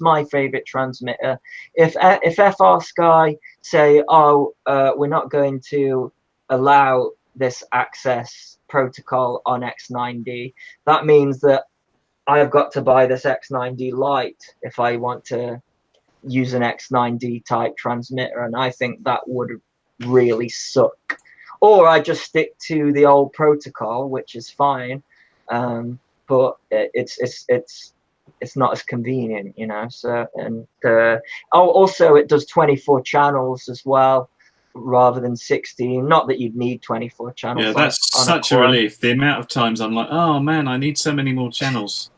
my favorite transmitter. If FR Sky say, oh, we're not going to allow this access protocol on X9D, that means that I've got to buy this X9D Lite if I want to use an X9D type transmitter, and I think that would really suck. Or I just stick to the old protocol, which is fine, but it's not as convenient, you know. So, and also it does 24 channels as well, rather than 16. Not that you'd need 24 channels.
Yeah, that's such a relief. The amount of times I'm like, oh man, I need so many more channels.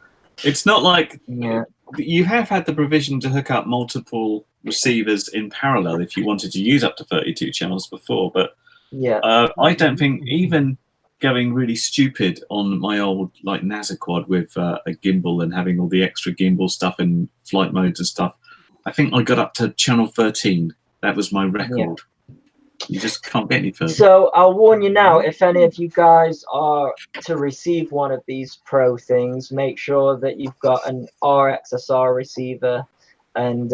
It's not like you have had the provision to hook up multiple receivers in parallel if you wanted to use up to 32 channels before, but
yeah,
I don't think, even going really stupid on my old like NASA quad with a gimbal and having all the extra gimbal stuff and flight modes and stuff, I think I got up to channel 13. That was my record. Yeah. You just can't get any further.
So I'll warn you now, if any of you guys are to receive one of these Pro things, make sure that you've got an RXSR receiver, and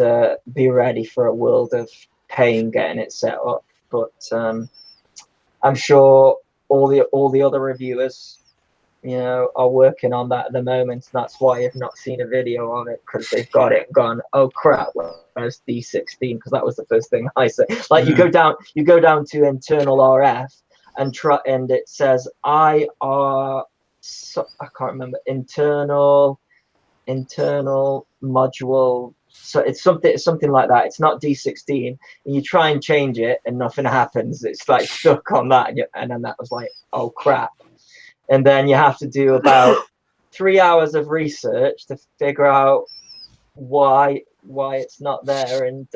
be ready for a world of pain getting it set up. But I'm sure all the other reviewers, you know, are working on that at the moment. That's why you've not seen a video on it, because they've got it gone, oh crap, where's D16? Because that was the first thing I said. Like, you go down to internal RF and it says I can't remember, internal module. So it's something like that. It's not D16, and you try and change it and nothing happens. It's like stuck on that, and then that was like, oh crap. And then you have to do about 3 hours of research to figure out why it's not there. And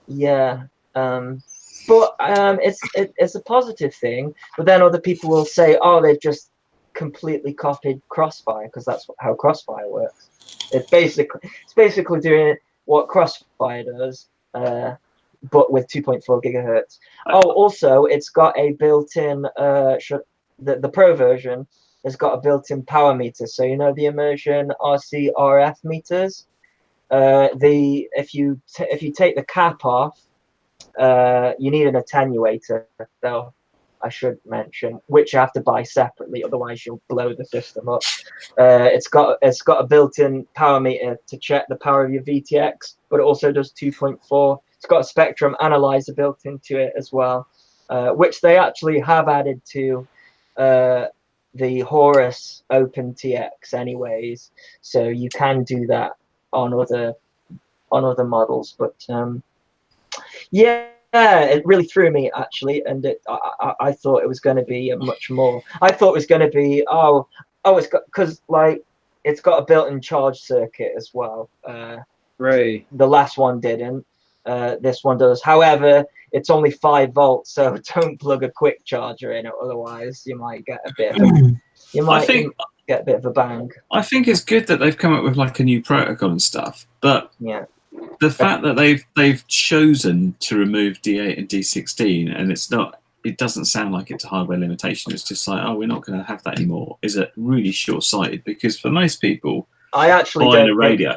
yeah, but it's a positive thing. But then other people will say, oh, they've just completely copied Crossfire, because that's how Crossfire works. It's basically doing what Crossfire does, but with 2.4 gigahertz. Oh, also, it's got a built-in the Pro version has got a built-in power meter. So you know the immersion RC RF meters. if you take the cap off, you need an attenuator, though, I should mention, which you have to buy separately, otherwise you'll blow the system up. It's got a built-in power meter to check the power of your VTX, but it also does 2.4. It's got a spectrum analyzer built into it as well, which they actually have added to the Horus OpenTX anyways, so you can do that on other models. But yeah, it really threw me actually, and I thought it was going to be much more. I thought it was going to be it's got, because like it's got a built-in charge circuit as well.
Right.
The last one didn't. This one does. However, it's only 5 volts, so don't plug a quick charger in it. Otherwise, you might get a bit. Get a bit of a bang.
I think it's good that they've come up with like a new protocol and stuff, but
yeah,
the fact that they've chosen to remove D8 and D16, and it doesn't sound like it's a hardware limitation. It's just like, oh, we're not going to have that anymore. Is it really short-sighted? Because for most people, buying a radio.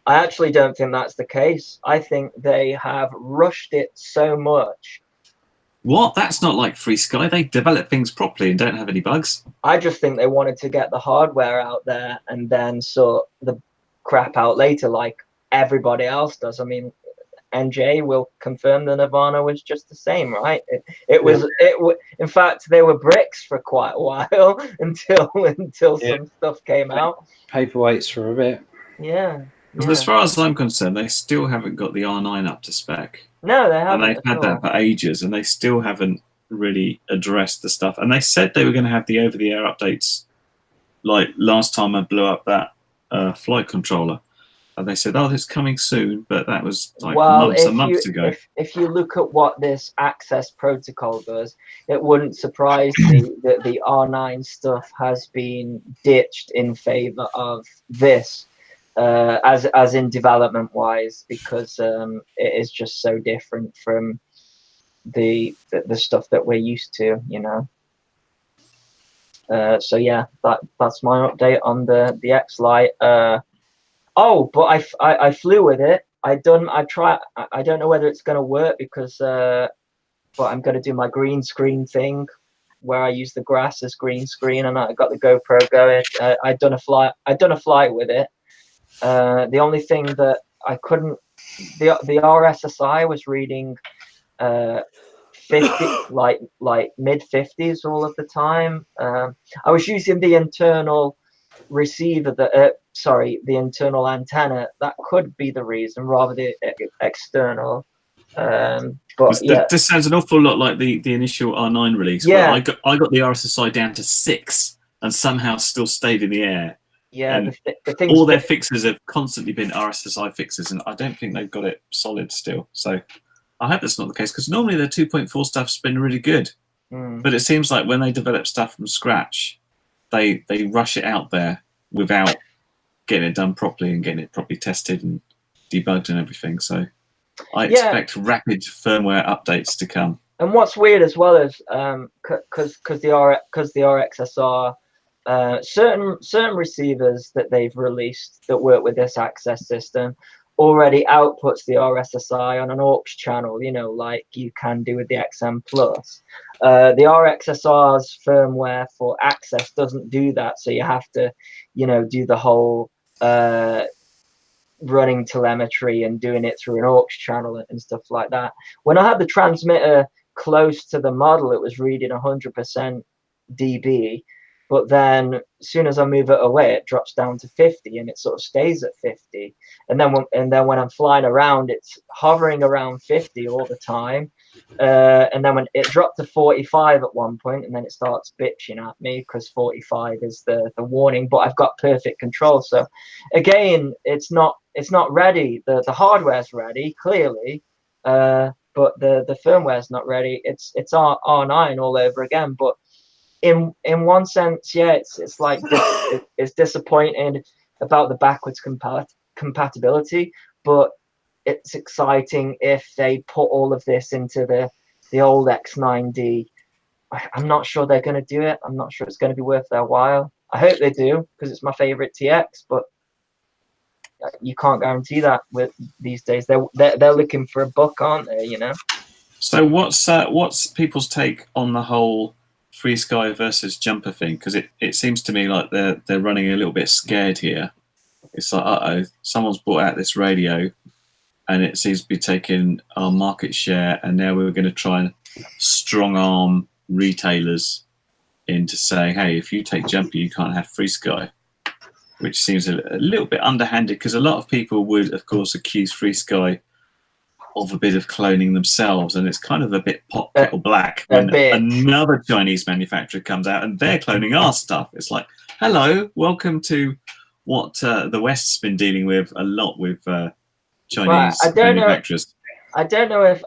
I actually don't think that's the case. I think they have rushed it so much.
What? That's not like Free Sky. They develop things properly and don't have any bugs.
I just think they wanted to get the hardware out there and then sort the crap out later, like everybody else does. I mean, NJ will confirm the Nirvana was just the same, right? In fact, they were bricks for quite a while until some stuff came out.
Paperweights for a bit.
Yeah.
But as far as I'm concerned, they still haven't got the R9 up to spec.
No, they haven't.
And they've had that for ages, and they still haven't really addressed the stuff. And they said they were going to have the over-the-air updates, like last time I blew up that flight controller. And they said, oh, it's coming soon, but that was like months and months ago.
If you look at what this access protocol does, it wouldn't surprise me that the R9 stuff has been ditched in favor of this. As in development wise, because it is just so different from the stuff that we're used to, you know. So yeah, that's my update on the X Lite. But I flew with it. I don't know whether it's going to work because but I'm going to do my green screen thing where I use the grass as green screen, and I got the GoPro going. I'd done a flight with it. The only thing that I couldn't, the RSSI was reading 50, like mid 50s all of the time. I was using the internal receiver, the internal antenna. That could be the reason, rather than the external. But
this sounds an awful lot like the initial R9 release.
Yeah,
where I got the RSSI down to 6 and somehow still stayed in the air.
Yeah,
all their fixes have constantly been RSSI fixes, and I don't think they've got it solid still. So I hope that's not the case, because normally their 2.4 stuff's been really good. But it seems like when they develop stuff from scratch, they rush it out there without getting it done properly and getting it properly tested and debugged and everything. So I expect rapid firmware updates to come.
And what's weird as well is because the RXSR. Certain receivers that they've released that work with this access system already outputs the RSSI on an aux channel, you know, like you can do with the XM Plus. The RXSR's firmware for access doesn't do that, so you have to, you know, do the whole running telemetry and doing it through an aux channel and stuff like that. When I had the transmitter close to the model, it was reading 100% dB. But then as soon as I move it away, it drops down to 50, and it sort of stays at 50. And then when I'm flying around, it's hovering around 50 all the time. And then when it dropped to 45 at one point, and then it starts bitching at me because 45 is the warning. But I've got perfect control. So again, it's not ready. The hardware's ready, clearly, but the firmware's not ready. It's R9 all over again. But in one sense, yeah, it's like it's disappointing about the backwards compatibility, but it's exciting if they put all of this into the old X9D. I'm not sure they're going to do it. I'm not sure it's going to be worth their while. I hope they do, because it's my favorite TX, but you can't guarantee that with these days. They're looking for a buck, aren't they? You know.
So what's people's take on the whole Free Sky versus Jumper thing? Because it seems to me like they're running a little bit scared here. It's like, someone's brought out this radio, and it seems to be taking our market share, and now we're going to try and strong arm retailers into saying, hey, if you take Jumper, you can't have Free Sky, which seems a little bit underhanded, because a lot of people would, of course, accuse Free Sky of a bit of cloning themselves, and it's kind of a bit pot kettle black when another Chinese manufacturer comes out and they're cloning our stuff. It's like, hello, welcome to what the West's been dealing with a lot with Chinese manufacturers.
I don't know if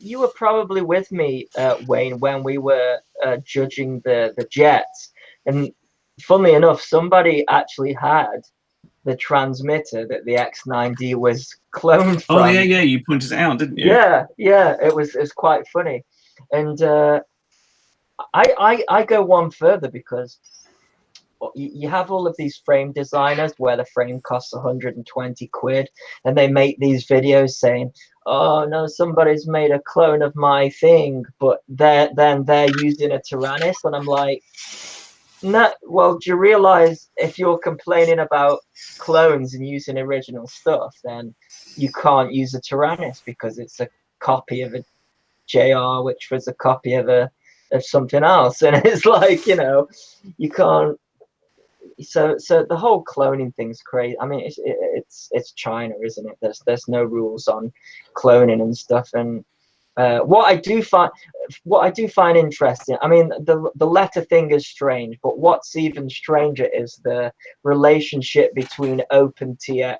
you were probably with me, Wayne, when we were judging the jets, and funnily enough, somebody actually had the transmitter that the X9D was cloned from.
Oh yeah, you pointed it out, didn't you?
Yeah, it was quite funny, and I go one further, because you have all of these frame designers where the frame costs 120 quid, and they make these videos saying, oh no, somebody's made a clone of my thing, but then they're using a Tyrannus, and I'm like, no, well, do you realize if you're complaining about clones and using original stuff, then you can't use a Tyrannus because it's a copy of a JR, which was a copy of something else, and it's like, you know, you can't. So the whole cloning thing's crazy. I mean, it's China, isn't it? There's no rules on cloning and stuff. And what I do find interesting, I mean, the letter thing is strange, but what's even stranger is the relationship between OpenTX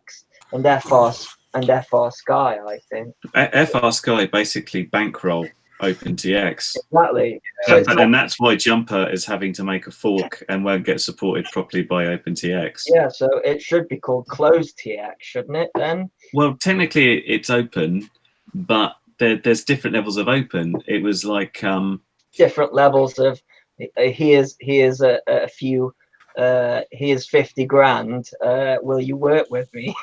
and FR Sky. I think
FR Sky basically bankroll OpenTX.
Exactly.
And that's why Jumper is having to make a fork and won't get supported properly by OpenTX.
Yeah, so it should be called closed TX, shouldn't it then?
Well, technically it's open, but there's different levels of open. It was like
different levels of here's a few here's 50 grand, will you work with me?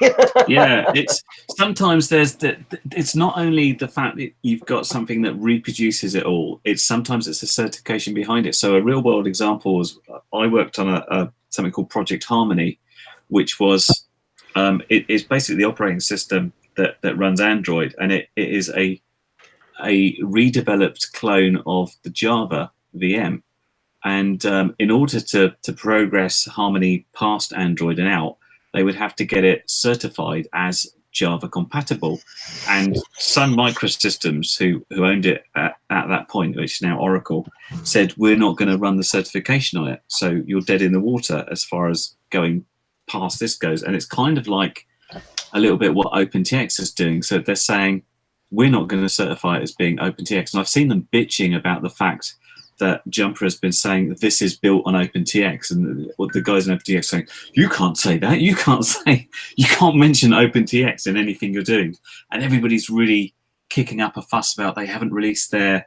Yeah, it's sometimes it's not only the fact that you've got something that reproduces it all, it's sometimes it's a certification behind it. So a real world example was, I worked on something called Project Harmony, which was it is basically the operating system that runs Android, and it is a redeveloped clone of the Java VM. And in order to progress Harmony past Android and out, they would have to get it certified as Java compatible. And Sun Microsystems, who owned it at that point, which is now Oracle, said, we're not going to run the certification on it. So you're dead in the water as far as going past this goes. And it's kind of like a little bit what OpenTX is doing. So they're saying, we're not going to certify it as being OpenTX. And I've seen them bitching about the fact that Jumper has been saying that this is built on OpenTX, and what the guys in OpenTX saying, you can't say that, you can't mention OpenTX in anything you're doing. And everybody's really kicking up a fuss about they haven't released their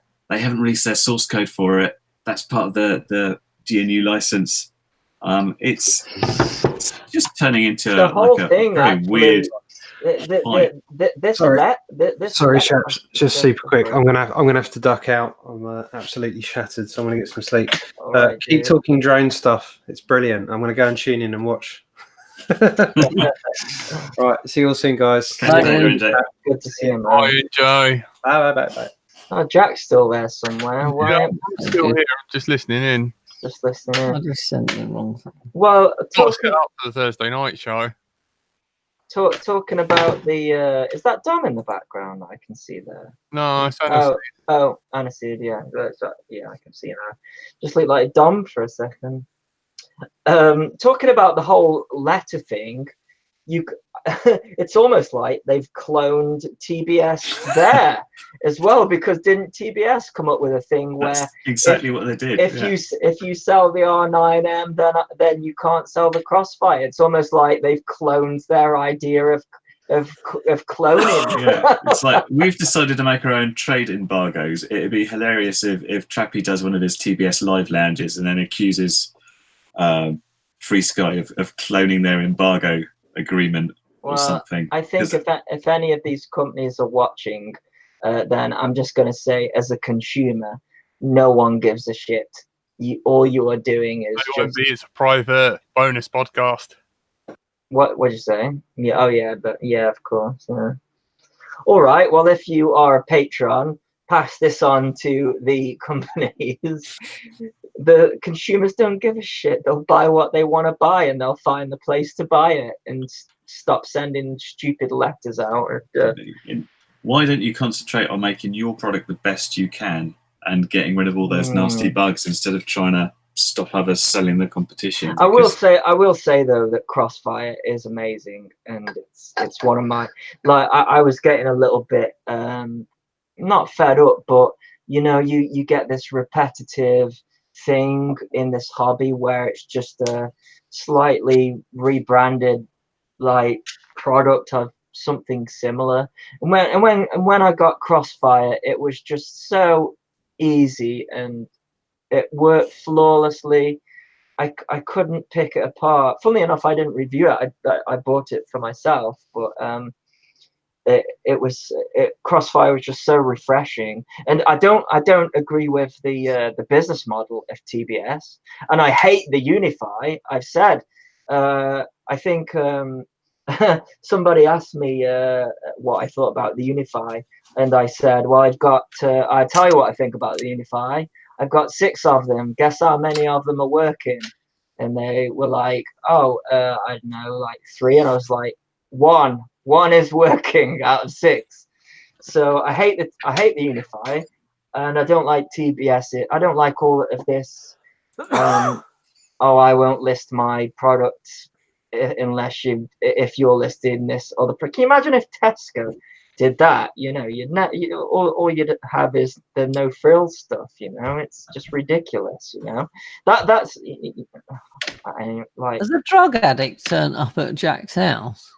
source code for it. That's part of the GNU license. It's just turning into
the whole thing,
very
actually,
weird.
Sorry, chaps. Just super quick. I'm gonna have to duck out. I'm absolutely shattered, so I'm gonna get some sleep.
Right,
keep talking drone stuff. It's brilliant. I'm gonna go and tune in and watch. Right. See you all soon, guys.
Good to see you, man.
Bye, Joe.
Bye.
Oh, Jack's still there somewhere. Why?
Yeah, I'm still here. I'm just listening in.
Just listening
I
in.
just sent the wrong thing.
Well,
Not set up for the Thursday night show.
talking about the is that Dom in the background that I can see there?
No, it's Aniseed.
Oh, Aniseed, yeah. Yeah, I can see now. Just looked like Dom for a second. Talking about the whole letter thing, it's almost like they've cloned TBS there as well, because didn't TBS come up with a thing where
that's exactly what they did.
If you sell the R9M, then you can't sell the Crossfire. It's almost like they've cloned their idea of cloning.
Yeah, it's like we've decided to make our own trade embargoes. It'd be hilarious if Trappy does one of his TBS live lounges and then accuses Free Sky of cloning their embargo agreement or something.
I think if any of these companies are watching, then I'm just going to say, as a consumer, no one gives a shit. All you are doing is
it's a private bonus podcast.
What'd you say? Yeah. Oh yeah. But yeah, of course. Yeah. All right. Well, if you are a patron, pass this on to the companies. The consumers don't give a shit. They'll buy what they want to buy, and they'll find the place to buy it, and stop sending stupid letters out.
Why don't you concentrate on making your product the best you can and getting rid of all those nasty bugs instead of trying to stop others selling the competition?
I will say though that Crossfire is amazing, and it's one of my, like, I was getting a little bit not fed up, but you know, you get this repetitive thing in this hobby where it's just a slightly rebranded like product of something similar. And when I got Crossfire, it was just so easy and it worked flawlessly. I couldn't pick it apart. Funnily enough, I didn't review it. I bought it for myself, but Crossfire was just so refreshing. And I don't agree with the business model of TBS, and I hate the Unify. I've said I think somebody asked me what I thought about the Unify, and I said, well, I tell you what I think about the Unify. I've got 6 of them. Guess how many of them are working? And they were like, oh, I don't know, like 3. And I was like, one is working out of 6. So I hate the Unify, and I don't like TBS. I don't like all of this. Oh, I won't list my products unless if you're listing this other. Can you imagine if Tesco did that? You know, all you'd have is the no frills stuff. You know, it's just ridiculous. You know, that's like.
Has a drug addict turned up at Jack's house?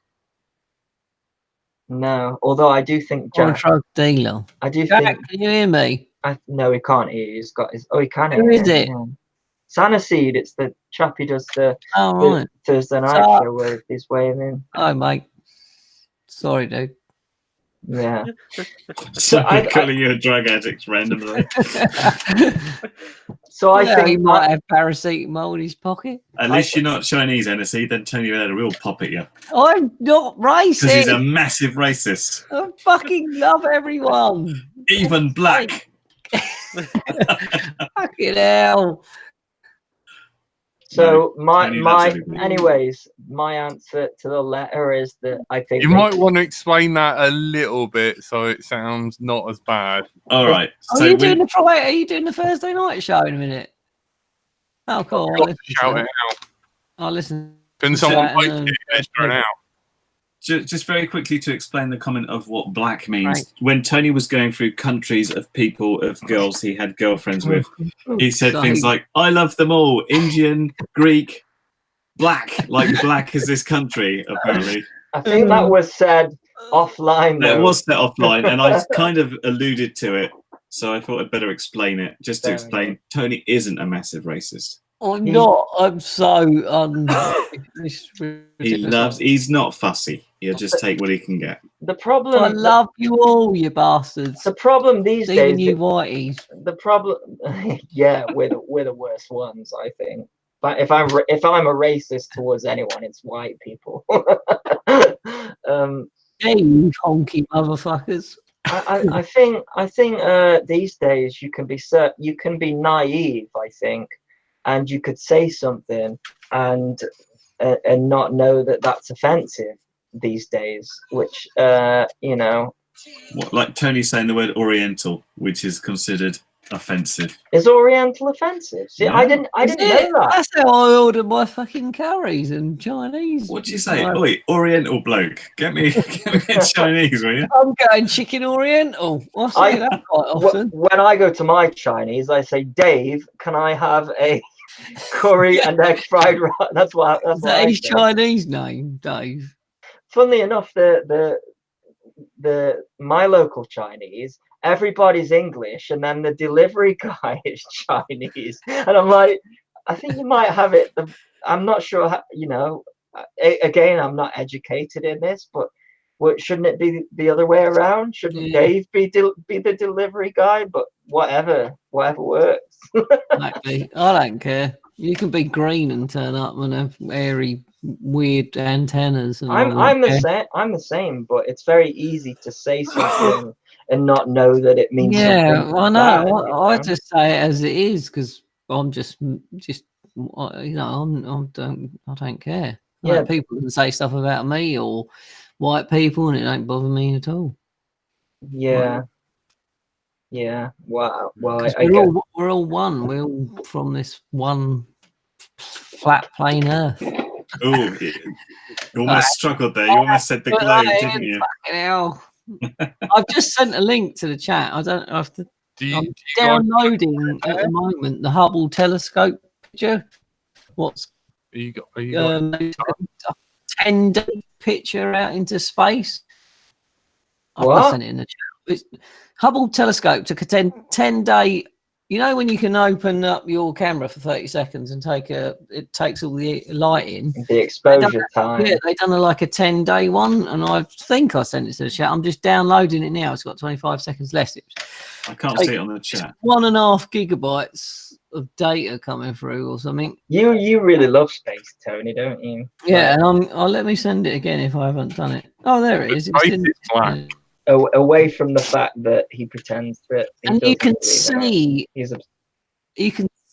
No, although I do think Jack.
Or a drug dealer.
I do
Jack,
think.
can you hear me?
No, he can't hear. He's got his. Oh, he can hear.
Who is it?
Yeah. Sanaseed. It's the chap who does the
Right.
Thursday night show where he's waving.
Oh, mate. Sorry, dude.
Yeah.
So I'm calling you a drug addict randomly.
So I think
he might have paracetamol in his pocket.
At least you're not Chinese, NSE. Then Tony had a real pop at you.
I'm not racist.
Because he's a massive racist.
I fucking love everyone.
Even black.
Fucking hell.
So my answer to the letter is that I think
you might want to explain that a little bit so it sounds not as bad.
All right.
Are you doing the Thursday night show in a minute? Oh, cool.
Shout it out.
I'll listen.
Can someone make it extra out?
Just very quickly to explain the comment of what black means. Right. When Tony was going through countries of girls he had girlfriends with, he said things like, I love them all. Indian, Greek, black. Like black is this country, apparently.
I think that was said offline.
It was said offline, and I kind of alluded to it. So I thought I'd better explain it. Just to explain, Tony isn't a massive racist.
I'm not. I'm so
he's not fussy. He'll just take what he can get.
The problem.
I love you all, you bastards.
The problem these days.
You whiteys.
The problem. Yeah, we're the worst ones, I think. But if I'm a racist towards anyone, it's white people.
Hey, you honky motherfuckers.
I think these days you can be naive, I think, and you could say something and not know that that's offensive these days, which you know.
What, like Tony saying the word Oriental, which is considered offensive.
Is Oriental offensive? See, yeah. I didn't know that.
That's how I ordered my fucking curries and Chinese.
What'd you say? Oi, Oriental bloke. Get me a Chinese, will you?
I'm going chicken Oriental. I say that quite often.
When I go to my Chinese, I say, Dave, can I have a curry and egg fried rice? That's
his Chinese name, Dave.
Funnily enough, my local Chinese, everybody's English, and then the delivery guy is Chinese, and I'm like, I think you might have it. I'm not sure how, you know. again, I'm not educated in this, but shouldn't it be the other way around? Shouldn't Dave be the delivery guy? But whatever works.
Exactly. I don't care. You can be green and turn up and have airy, weird antennas. And
I'm the same, but it's very easy to say something and not know that it means something.
I know.
Bad,
I just say it as it is because I'm just I don't care.
Yeah.
Like, people can say stuff about me or white people, and it don't bother me at all.
Yeah. Wow. Well,
we're all one. We're all from this one flat plain Earth.
Oh, you almost struggled there. You almost said the globe, didn't you?
Hell. I've just sent a link to the chat. I don't have to. I'm
you
downloading at the moment the Hubble telescope picture.
Are you got
a 10-day picture out into space? I've not sent it in the chat. It's, Hubble telescope took a 10-day. You know when you can open up your camera for 30 seconds and it takes all the light in.
The exposure time.
Yeah, they done like a 10-day one, and I think I sent it to the chat. I'm just downloading it now. It's got 25 seconds left.
I can't see it on the chat.
1.5 gigabytes of data coming through or something.
You really love space, Tony, don't you?
Yeah, and let me send it again if I haven't done it. Oh, there it is.
Away from the fact that he pretends that
you can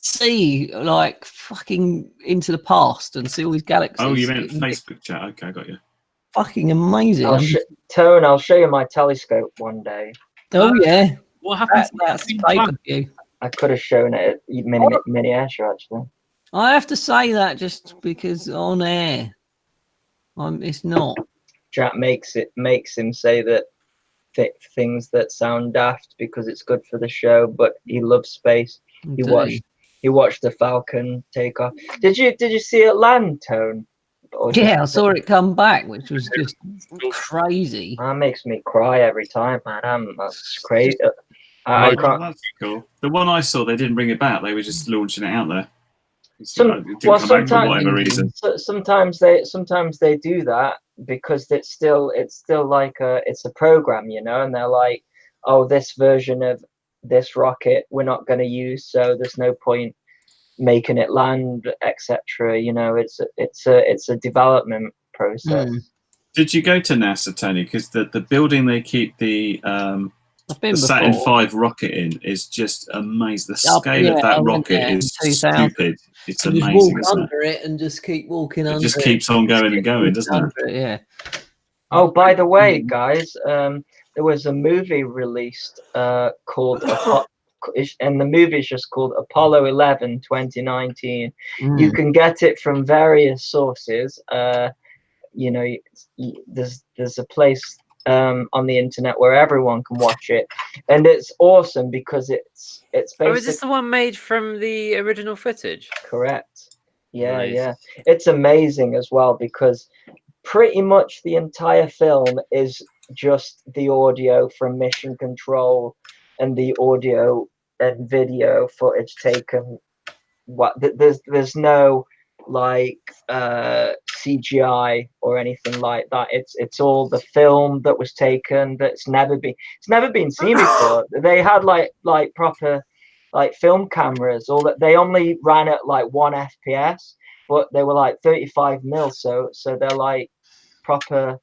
see like fucking into the past and see all these galaxies.
Oh, you meant Facebook chat? Okay, I got you.
Fucking amazing.
Tone, I'll show you my telescope one day.
Oh yeah.
What happened?
That's fake of you.
I could have shown it at miniature actually.
I have to say that just because on air, it's not.
Jack makes him say that things that sound daft because it's good for the show, but he loves space. He watched the Falcon take off. Did you see it land, Tone?
Yeah, I saw it come back, which was just crazy.
That makes me cry every time, man. That's crazy. I can't.
That's cool. The one I saw, they didn't bring it back. They were just launching it out there.
Sometimes for whatever reason. Sometimes they do that because it's still like it's a program, you know, and they're like, oh, this version of this rocket we're not going to use, so there's no point making it land, etc. You know, it's a development process.
Did you go to NASA, Tony? Because the building they keep the Saturn V rocket in is just amazing. The scale of that rocket is stupid. It's amazing.
Walk under it and just keep walking under it.
Just keeps on going and going, doesn't it?
Yeah.
Oh, by the way, guys, there was a movie released called and the movie is just called Apollo 11 2019. You can get it from various sources. You know, there's a place on the internet where everyone can watch it, and it's awesome because it's basically.
Oh, is this the one made from the original footage?
Correct. Yeah,
Nice.
yeah. It's amazing as well because pretty much the entire film is just the audio from Mission Control and the audio and video footage taken. There's no like CGI or anything like that. It's all the film that was taken that's never been seen before. They had like proper like film cameras, or that they only ran at like 1 FPS, but they were like 35 mil, so they're like proper.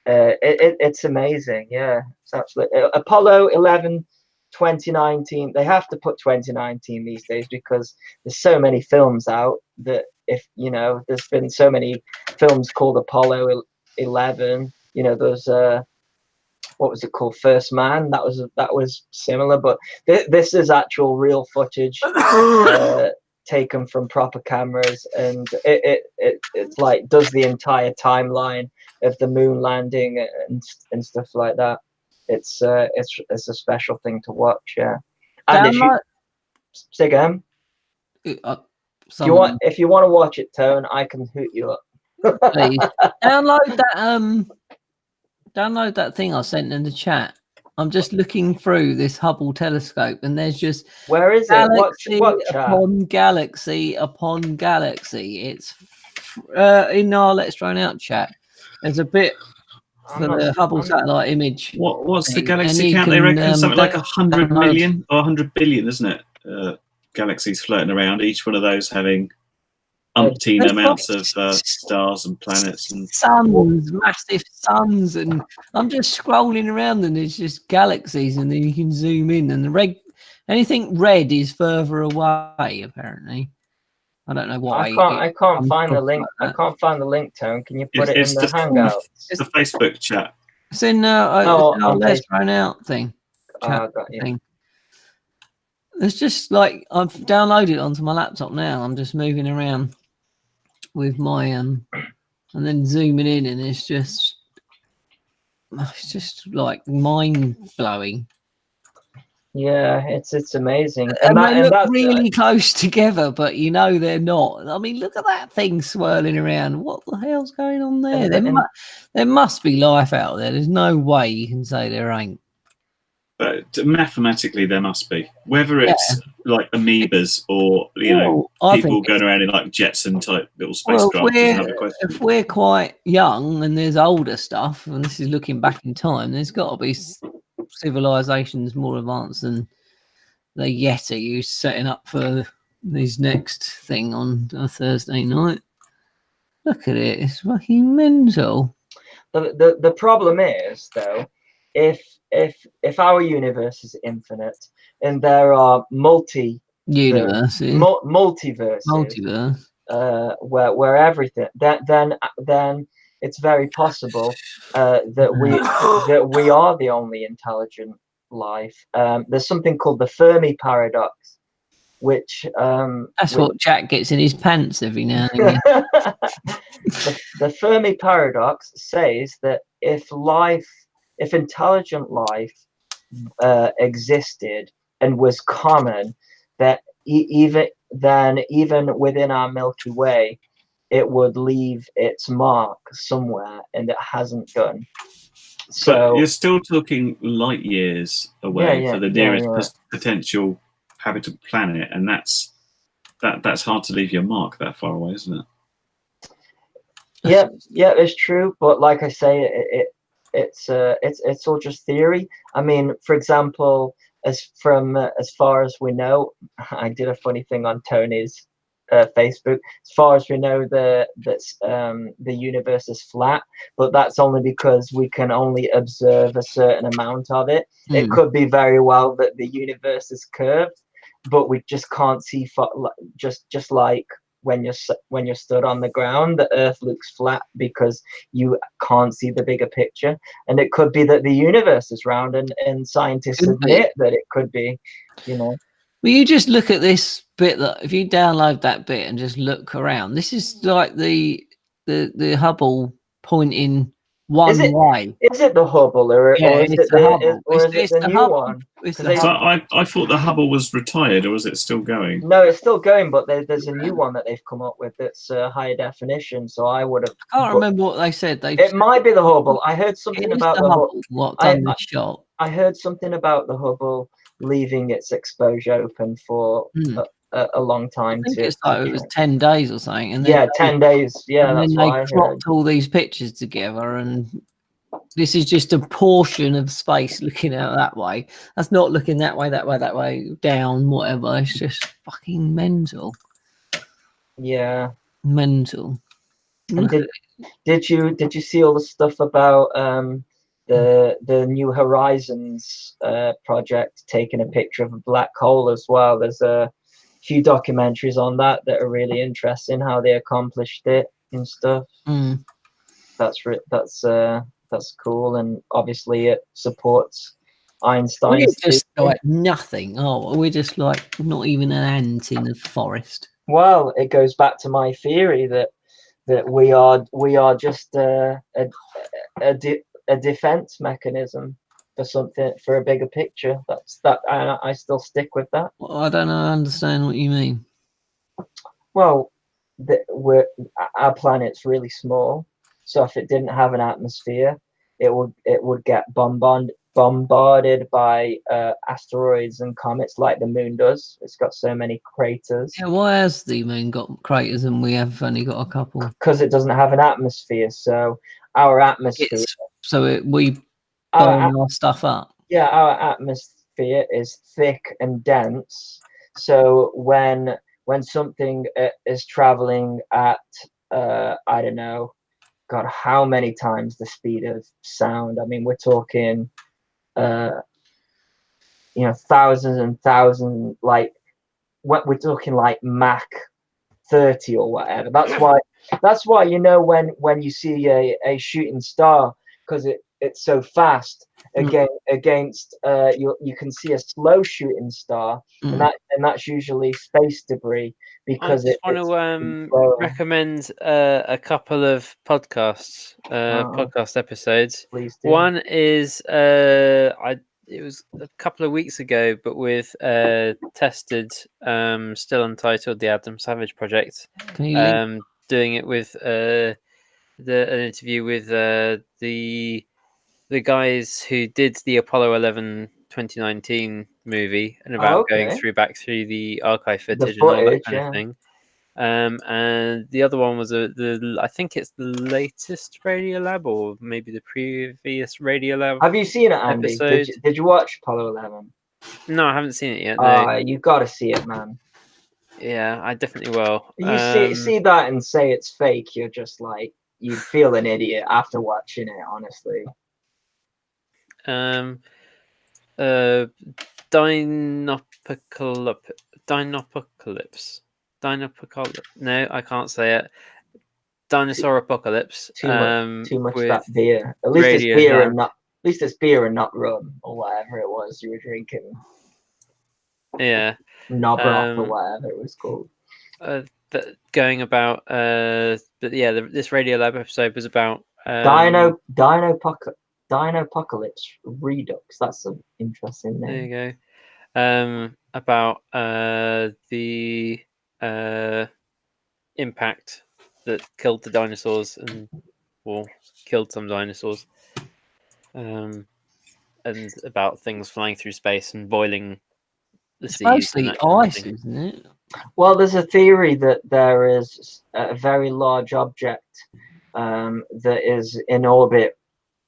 It's amazing. Yeah, it's absolutely Apollo 11 2019. They have to put 2019 these days because there's so many films out that, if you know, there's been so many films called Apollo 11. You know, there's what was it called, First Man? That was similar, but this is actual real footage taken from proper cameras, and it's like does the entire timeline of the moon landing and stuff like that. It's a special thing to watch, yeah. And say again. If you want to watch it, Tone, I can hoot you up.
Please download that thing I sent in the chat. I'm just looking through this Hubble telescope, and there's just
where is
galaxy
it? What
upon galaxy upon galaxy. It's in our Let's Drone Out chat. There's a bit for the Hubble satellite image.
What's the
thing,
galaxy
and you
count? They
can,
reckon something like 100
download-
million or 100 billion, isn't it? Galaxies floating around, each one of those having umpteen
There's
amounts
like
of stars and planets and
suns, massive suns, and I'm just scrolling around and there's just galaxies, and then you can zoom in, and anything red is further away. Apparently, I don't know why.
I can't find the link. I can't find the link, Tone. Can you put it in the Hangouts?
It's the Facebook chat.
It's in our Let's Drone Out thing. Chat
Got you.
thing. It's just like I've downloaded it onto my laptop now. I'm just moving around with my and then zooming in, and it's just like mind blowing.
Yeah, it's amazing,
And they look
that's
really close together, but you know they're not. I mean, look at that thing swirling around. What the hell's going on there? There must be life out there. There's no way you can say there ain't.
But mathematically, there must be. Whether it's like amoebas or people going around in like Jetson type little spacecraft is another question.
If we're quite young and there's older stuff, and this is looking back in time, there's got to be civilizations more advanced than the Yeti who's setting up for his next thing on a Thursday night. Look at it, it's fucking mental.
The problem is though, if our universe is infinite and there are multiverse, where everything then it's very possible that we are the only intelligent life. There's something called the Fermi paradox, which
what Jack gets in his pants every now and again.
the Fermi paradox says that if intelligent life existed and was common, that even within our Milky Way, it would leave its mark somewhere, and it hasn't done. So
but you're still talking light years away for the nearest potential habitable planet, and that's hard to leave your mark that far away, isn't it?
Yeah, it's true. But like I say, it's all just theory. I mean, for example, as far as we know, I did a funny thing on Tony's Facebook. As far as we know, the universe is flat, but that's only because we can only observe a certain amount of it. It could be very well that the universe is curved, but we just can't see. Just like when you're stood on the ground, the Earth looks flat because you can't see the bigger picture. And it could be that the universe is round, and scientists admit that it could be. Well,
you just look at this bit. That if you download that bit and just look around, this is like the Hubble pointing one way.
Is it the Hubble, or is it the new one?
I thought the Hubble was retired, or is it still going?
No, it's still going, but there's a new one that they've come up with that's higher definition. So I would have.
I can't remember what they said.
It might be the Hubble. I heard something about the Hubble.
Shot.
I heard something about the Hubble leaving its exposure open for a long time.
I think it was 10 days or something. And
10 days. Yeah,
and
that's
then
why
they cropped all these pictures together, and this is just a portion of space looking out that way. That's not looking that way, down, whatever. It's just fucking mental.
Yeah,
mental.
And did you see all the stuff about the New Horizons project taking a picture of a black hole as well? There's a few documentaries on that are really interesting, how they accomplished it and stuff. That's cool, and obviously it supports Einstein's.
We're just like nothing. Oh, we're just like not even an ant in the forest.
Well, it goes back to my theory that we are just a defense mechanism for something, for a bigger picture. I still stick with that.
Well, I don't understand what you mean.
Well, our planet's really small, so if it didn't have an atmosphere, it would get bombarded bombarded by asteroids and comets like the moon does. It's got so many craters.
Yeah, why has the moon got craters and we have only got a couple?
Because it doesn't have an atmosphere. So our atmosphere,
We
our,
burn our stuff up.
yeah, our atmosphere is thick and dense. So when something is traveling at I don't know, God, how many times the speed of sound? I mean, we're talking thousands and thousands, like what we're talking like Mach 30 or whatever. That's why when you see a shooting star, because it's so fast against you can see a slow shooting star, and that's usually space debris because
I just want to recommend a couple of podcasts, podcast episodes.
Please do.
One is it was a couple of weeks ago, but with Tested, still untitled, the Adam Savage Project.
Can you link?
Doing it with an interview with the guys who did the Apollo 11 2019 movie, and about going back through the archive footage and all that kind of thing. And the other one was I think it's the latest Radiolab, or maybe the previous Radiolab.
Have you seen it, Andy? Did you watch Apollo 11?
No, I haven't seen it yet. No.
You got to see it, man.
Yeah, I definitely will.
You see that and say it's fake, you're just like, you'd feel an idiot after watching it, honestly.
Dinopocalypse. No, I can't say it. Dinosaur Apocalypse.
Too much that beer. At least it's beer and not. At least it's beer and not rum or whatever it was you were drinking.
Yeah.
Knobrock or whatever it was called.
Going about. But yeah, this Radiolab episode was about.
Dinopocalypse Redux. That's an interesting name.
There you go. About the impact that killed the dinosaurs killed some dinosaurs, and about things flying through space and boiling the seas.
Mostly ice, isn't it?
Well, there's a theory that there is a very large object that is in orbit,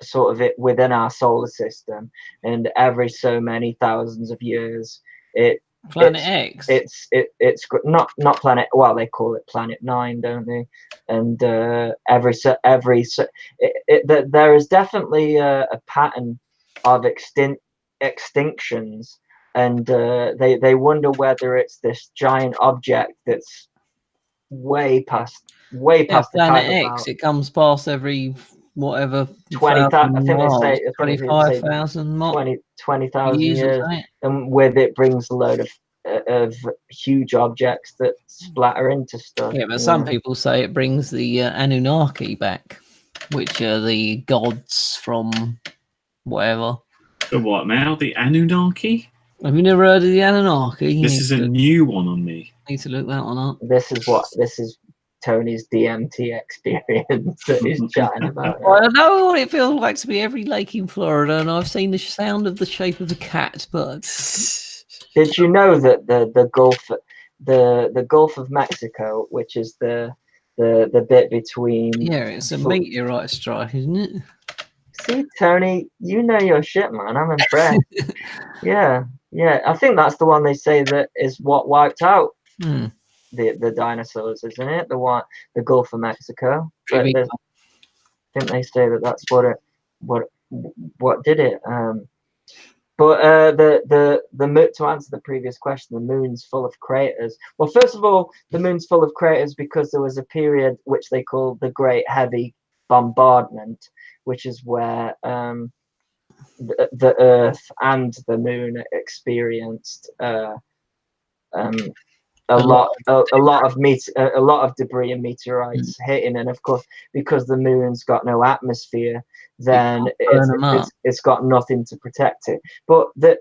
sort of within our solar system, and every so many thousands of years,
Planet X.
It's not Planet. Well, they call it Planet 9, don't they? And there is definitely a pattern of extinctions, and they wonder whether it's this giant object that's way past the
Planet
time.
X. It comes past every whatever
20,000. I think they say
25,000
20,000 years, and with it brings a load of huge objects that splatter into stuff.
Yeah, but some people say it brings the Anunnaki back, which are the gods from whatever.
The what now? The Anunnaki?
Have you never heard of the Anunnaki?
This is a new one on me.
Need to look that one up.
This is Tony's DMT experience that he's chatting about.
Well, I know what it feels like to be every lake in Florida, and I've seen the sound of the shape of a cat, but
did you know that the Gulf of Mexico, which is the bit between,
it's a meteorite strike, isn't it?
See, Tony, you know your shit, man. I'm impressed. yeah, I think that's the one they say that is what wiped out the dinosaurs, isn't it? The Gulf of Mexico. I think they say that that's what did it. But to answer the previous question, the moon's full of craters. Well, first of all, the moon's full of craters because there was a period which they call the Great Heavy Bombardment, which is where the Earth and the Moon experienced a lot of debris and meteorites hitting, and of course, because the Moon's got no atmosphere, then it's got nothing to protect it. But the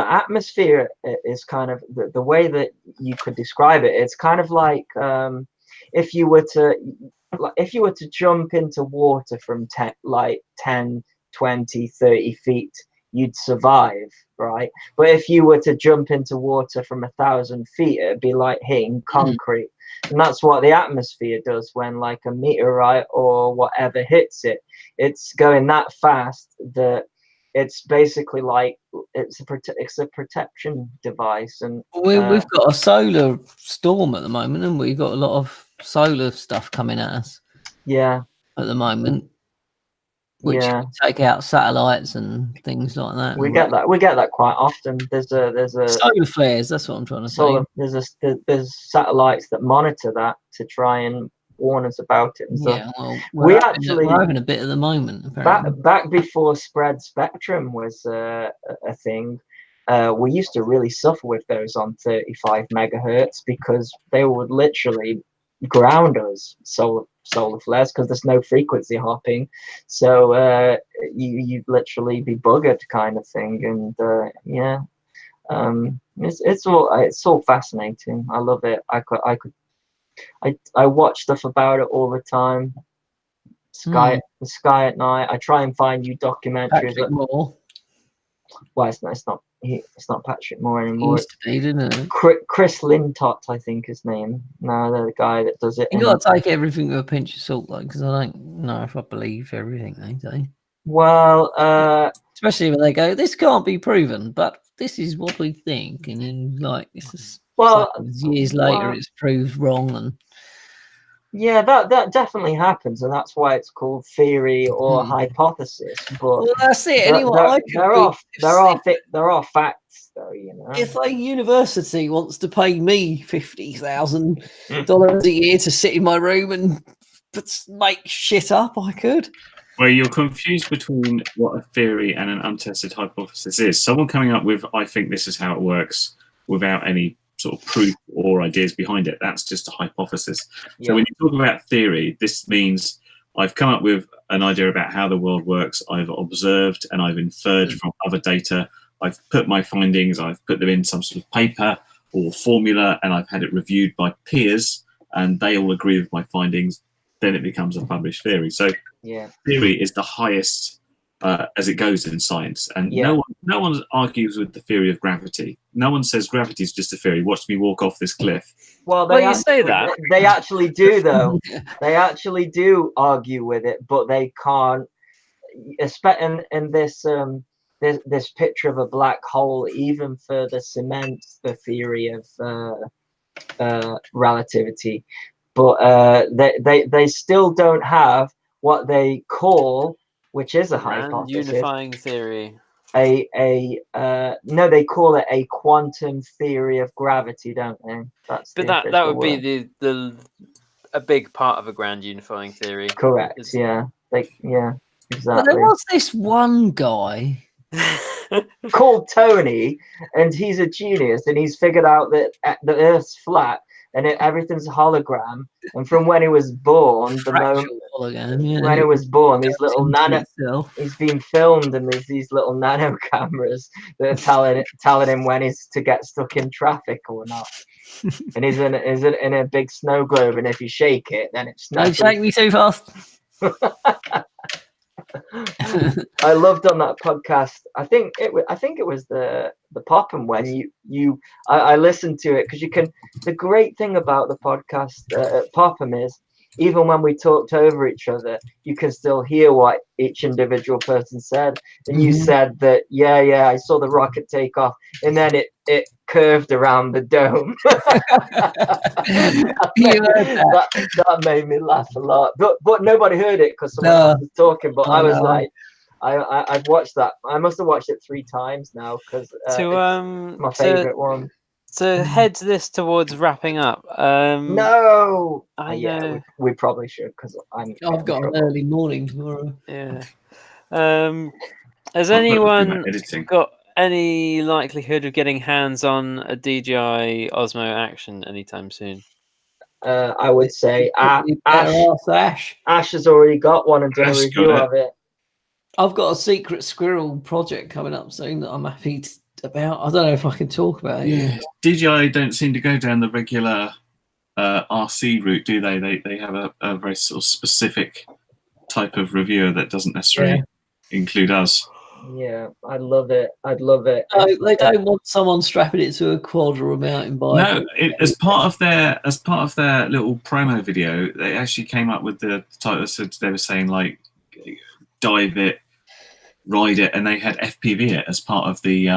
atmosphere is kind of the way that you could describe it. It's kind of like if you were to jump into water from 10 20, 30 feet, you'd survive, right? But if you were to jump into water from 1,000 feet, it'd be like hitting concrete. And that's what the atmosphere does when like a meteorite or whatever hits it. It's going that fast that it's basically like it's a protection device. And
we've got a solar storm at the moment, and we've got a lot of solar stuff coming at us.
Yeah,
at the moment, which
yeah,
can take out satellites and things like that.
we get that quite often. There's a
solar flares. That's what I'm trying to say.
There's satellites that monitor that to try and warn us about it and stuff.
Yeah, well, we're having a bit at the moment. Apparently.
Back before spread spectrum was a thing, we used to really suffer with those on 35 megahertz because they would literally ground us, solar flares, because there's no frequency hopping. So you'd literally be buggered, kind of thing. And yeah, it's all fascinating. I love it. I watch stuff about it all the time. The sky at night. I try and find new documentaries. Well, it's not Patrick Moore anymore.
Used to be, didn't it?
Chris Lintott, I think his name. No, they're the guy that does it.
You got to take everything with a pinch of salt, though, because I don't know if I believe everything they say.
Well,
especially when they go, "This can't be proven, but this is what we think," and then like this is years later, it's proved wrong. And
yeah, that definitely happens, and that's why it's called theory or hypothesis. But
well, that's it. Anyway,
there are facts, though. You know,
if a university wants to pay me $50,000 a year to sit in my room and make shit up, I could.
Well, you're confused between what a theory and an untested hypothesis is. Someone coming up with, I think this is how it works, without any sort of proof or ideas behind it, that's just a hypothesis. Yeah. So when you talk about theory, this means I've come up with an idea about how the world works. I've observed and I've inferred from other data. I've put my findings, I've put them in some sort of paper or formula, and I've had it reviewed by peers, and they all agree with my findings. Then it becomes a published theory. So theory is the highest as it goes in science, and no one argues with the theory of gravity. No one says gravity is just a theory. Watch me walk off this cliff.
Well,
you say that.
They actually do, though. They actually do argue with it, but they can't. In this picture of a black hole, even further cements the theory of relativity. But they still don't have what they call, which is a hypothesis,
unifying theory.
No, they call it a quantum theory of gravity, don't they?
That would be a big part of a grand unifying theory.
Correct. Yeah. Exactly.
But there was this one guy
called Tony, and he's a genius, and he's figured out that the Earth's flat. And everything's a hologram. And from when he was born, when he was born, these little he's been filmed, and there's these little nano cameras that are telling him when he's to get stuck in traffic or not. And he's in a big snow globe, and if you shake it, then it's
don't shake me too fast.
I loved on that podcast. I think it was the Popham when I listened to it, because you can. The great thing about the podcast at Popham is, even when we talked over each other, you can still hear what each individual person said. And you said that, I saw the rocket take off, and then it curved around the dome. that made me laugh a lot. But nobody heard it because someone else was talking. But I was like, I've watched that. I must have watched it 3 times now, because it's my favorite one.
To head this towards wrapping up.
No,
I know
we probably should, because
I've got an early morning tomorrow.
Yeah. Has anyone got any likelihood of getting hands on a DJI Osmo Action anytime soon?
I would say Ash has already got one and done a review of it.
I've got a secret squirrel project coming up soon that I'm happy about. I don't know if I can talk about it.
Yeah, DJI don't seem to go down the regular RC route, do they? They have a very sort of specific type of reviewer that doesn't necessarily include us.
Yeah, I'd love it. I'd love it.
No, they don't want someone strapping it to a quad or a mountain bike.
No, as part of their little promo video, they actually came up with the title. So they were saying like, dive it, ride it, and they had FPV it as part of the.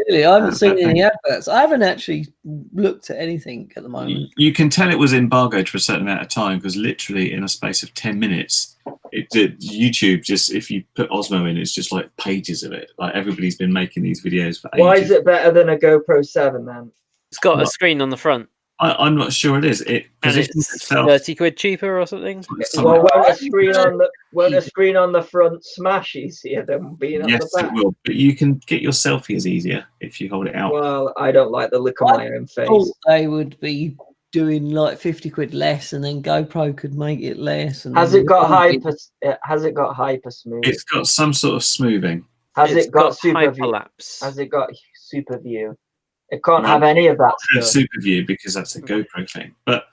Really, I haven't seen any adverts. I haven't actually looked at anything at the moment.
You can tell it was embargoed for a certain amount of time because literally in a space of 10 minutes, YouTube just, if you put Osmo in, it's just like pages of it. Like everybody's been making these videos for ages.
Why is it better than a GoPro 7 then?
It's got a screen on the front.
I'm not sure it is. It positions
It's
itself.
30 quid cheaper or something.
Well, won't a screen on the front smash easier than being on
Yes,
the back?
it will. But you can get your selfies easier if you hold it out.
Well, I don't like the look of my own face.
Thought they would be doing like 50 quid less, and then GoPro could make it less. And
Has it got hyper? Has it got hyper smooth?
It's got some sort of smoothing.
Has it got super view?
hyperlapse.
Has it got super view? It can't have any of that stuff.
Super view because that's a GoPro thing. But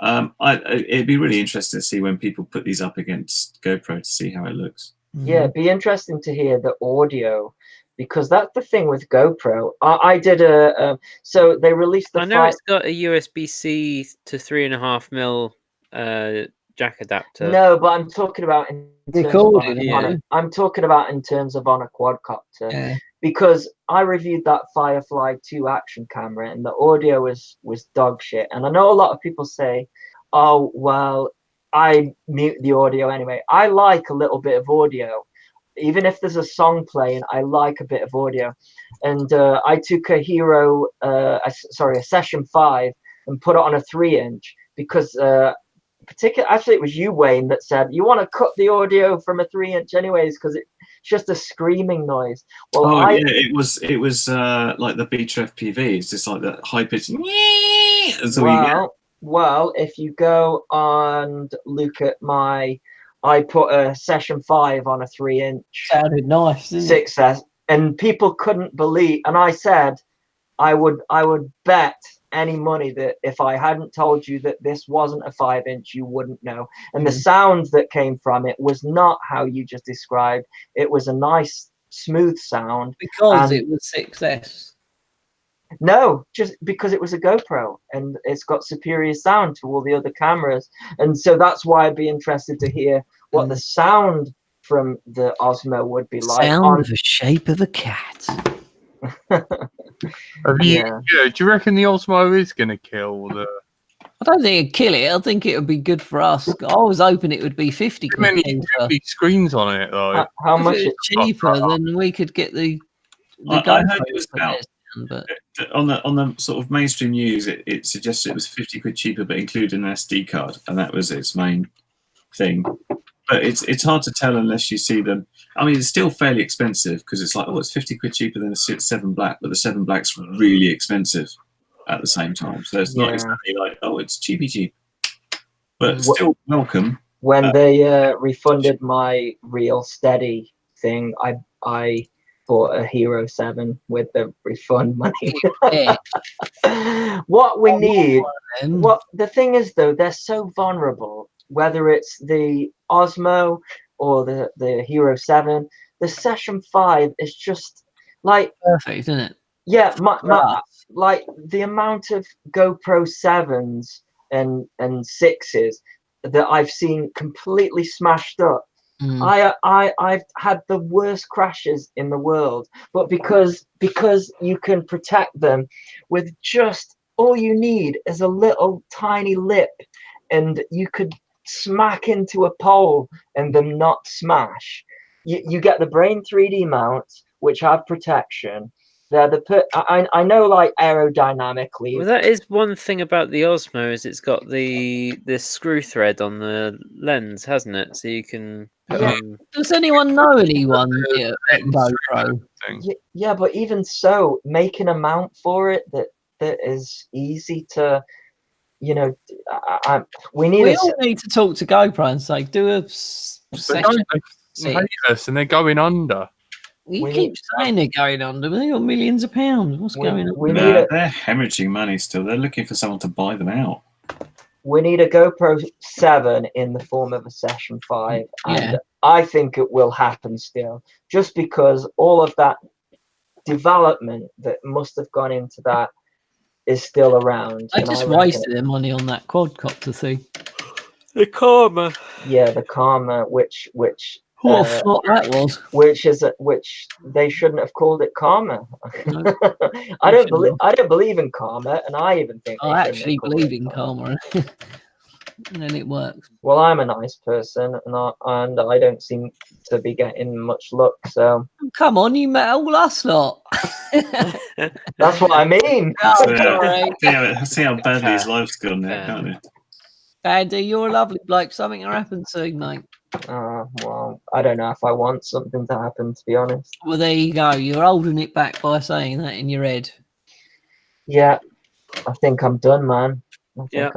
it'd be really interesting to see when people put these up against GoPro to see how it looks.
Yeah, it'd be interesting to hear the audio, because that's the thing with GoPro. I did a so they released the.
I know it's got a USB-C to 3.5 mil jack adapter.
No, but I'm talking about in terms
recording.
I'm talking about in terms of on a quadcopter.
Yeah.
Because I reviewed that Firefly 2 action camera and the audio was dog shit. And I know a lot of people say, oh, well, I mute the audio anyway. I like a little bit of audio. Even if there's a song playing, I like a bit of audio. And I took a a Session 5 and put it on a 3-inch because actually it was you, Wayne, that said, you want to cut the audio from a 3-inch anyways because it's just a screaming noise. Well,
it was like the Beta FPV. It's just like that high pitch.
Well, if you go and look at I put a Session 5 on a 3-inch.
Sounded nice, didn't it?
6S, and people couldn't believe. And I said, I would bet any money that if I hadn't told you that this wasn't a 5-inch, you wouldn't know. And the sound that came from it was not how you just described. It was a nice, smooth sound.
Because it was 6S.
No, just because it was a GoPro and it's got superior sound to all the other cameras. And so that's why I'd be interested to hear what the sound from the Osmo would be like.
Sound the shape of a cat.
Do you reckon the Osmo is going to kill the?
I don't think it'd kill it. I think it would be good for us. I was hoping it would be 50
Too many screens on it though.
How much
it's cheaper than we could get the
I heard it was about, on the sort of mainstream news. It suggested it was 50 quid cheaper, but included an SD card, and that was its main thing. But it's hard to tell unless you see them. I mean, it's still fairly expensive because it's like, oh, it's 50 quid cheaper than a 7 Black, but the 7 Black's really expensive at the same time. So it's not exactly like, oh, it's cheap, but still welcome.
When they refunded my Real Steady thing, I bought a Hero 7 with the refund money. What we need, the thing is though, they're so vulnerable. Whether it's the Osmo or the Hero 7, the Session 5 is just like
perfect, isn't it?
Yeah, like the amount of GoPro 7s and 6s that I've seen completely smashed up. I've had the worst crashes in the world, but because you can protect them with just all you need is a little tiny lip, and you could smack into a pole and them not smash. You get the Brain 3D mounts, which have protection. I know, like aerodynamically.
Well, that is one thing about the Osmo, is it's got the screw thread on the lens, hasn't it? So you can put on.
Does anyone know anyone at GoPro?
Yeah, but even so, making a mount for it that is easy to, we all
need to talk to GoPro and say, do a session.
They hate us and they're going under.
You keep saying they're going under, but they got millions of pounds. What's going on?
They're hemorrhaging money still. They're looking for someone to buy them out.
We need a GoPro 7 in the form of a Session 5 and I think it will happen still, just because all of that development that must have gone into that is still around.
I
and
just
I reckon
wasted their money on that quadcopter thing.
The karma.
yeah, the karma, which
What a flop that was.
which they shouldn't have called it karma.
No,
I don't believe in karma, and I even think
I actually believe in karma, and then it works.
Well, I'm a nice person, and I don't seem to be getting much luck. So
Come on, you met all us lot.
that's what I mean.
Oh, sorry.
See how badly his life's gone now, can't you?
Andy, you're a lovely bloke. Something will happen soon, mate.
Well, I don't know if I want something to happen, to be honest.
Well, there you go. You're holding it back by saying that in your head.
Yeah, I think I'm done, man. I
Yeah.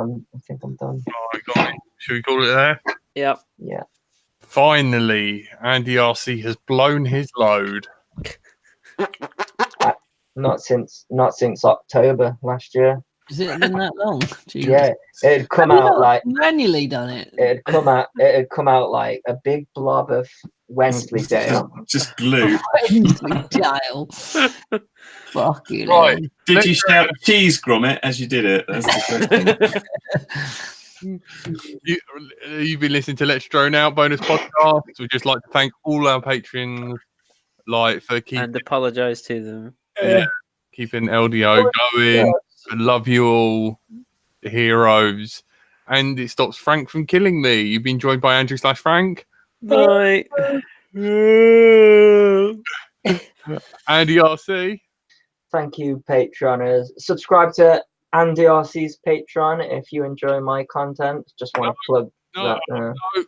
think I'm done.
All right, guys. Should we call it there?
Yep.
Yeah.
Finally, Andy RC has blown his load.
Not since October last year.
Has it been that long? Jesus.
Yeah, it had come
Have you
out
not
like
manually done it.
it had come out like a big blob of Wensleydale.
Just glue.
Wensleydale. Fucking
Right.
hell.
Did you shout cheese, Gromit, as you did it? That's the question.
You've been listening to Let's Drone Out bonus podcast. We'd just like to thank all our patrons, for
And apologise to them.
keeping LDO going. I love you all, the heroes. And it stops Frank from killing me. You've been joined by Andrew/Frank.
Right.
Andy RC.
Thank you, Patreoners. Subscribe to Andy RC's Patreon if you enjoy my content. Just want to plug
No,
that.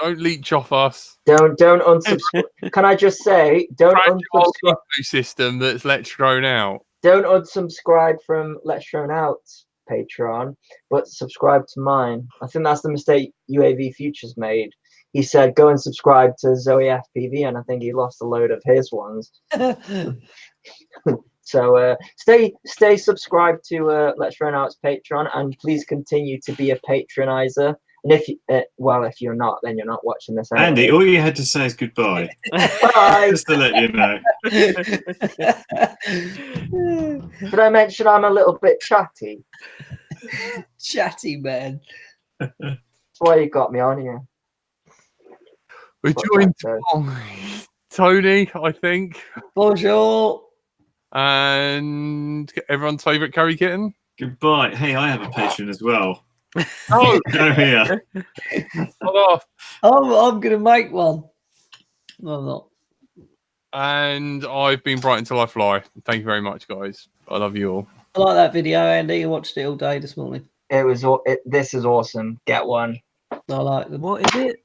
don't leech off us.
Don't unsubscribe. Can I just say, don't unsubscribe.
System that's Let's Drone Out.
Don't unsubscribe from Let's Drone Out's Patreon, but subscribe to mine. I think that's the mistake UAV Futures made. He said go and subscribe to Zoe FPV, and I think he lost a load of his ones. So stay subscribed to Let's Drone Out's Patreon, and please continue to be a patronizer. And if you're not, then you're not watching this. Anyway.
Andy, all you had to say is goodbye.
Bye.
Just to let you know.
Did I mention I'm a little bit chatty?
Chatty man.
That's why you got me on here.
We're joined by Tony, I think.
Bonjour.
And everyone's favourite curry kitten.
Goodbye. Hey, I have a patron as well.
Oh,
Go here.
I'm going to make one. No, I'm not.
And I've been Brighton Till I Fly. Thank you very much, guys. I love you all.
I like that video, Andy. I watched it all day this morning.
This is awesome. Get one.
I like them. What is it?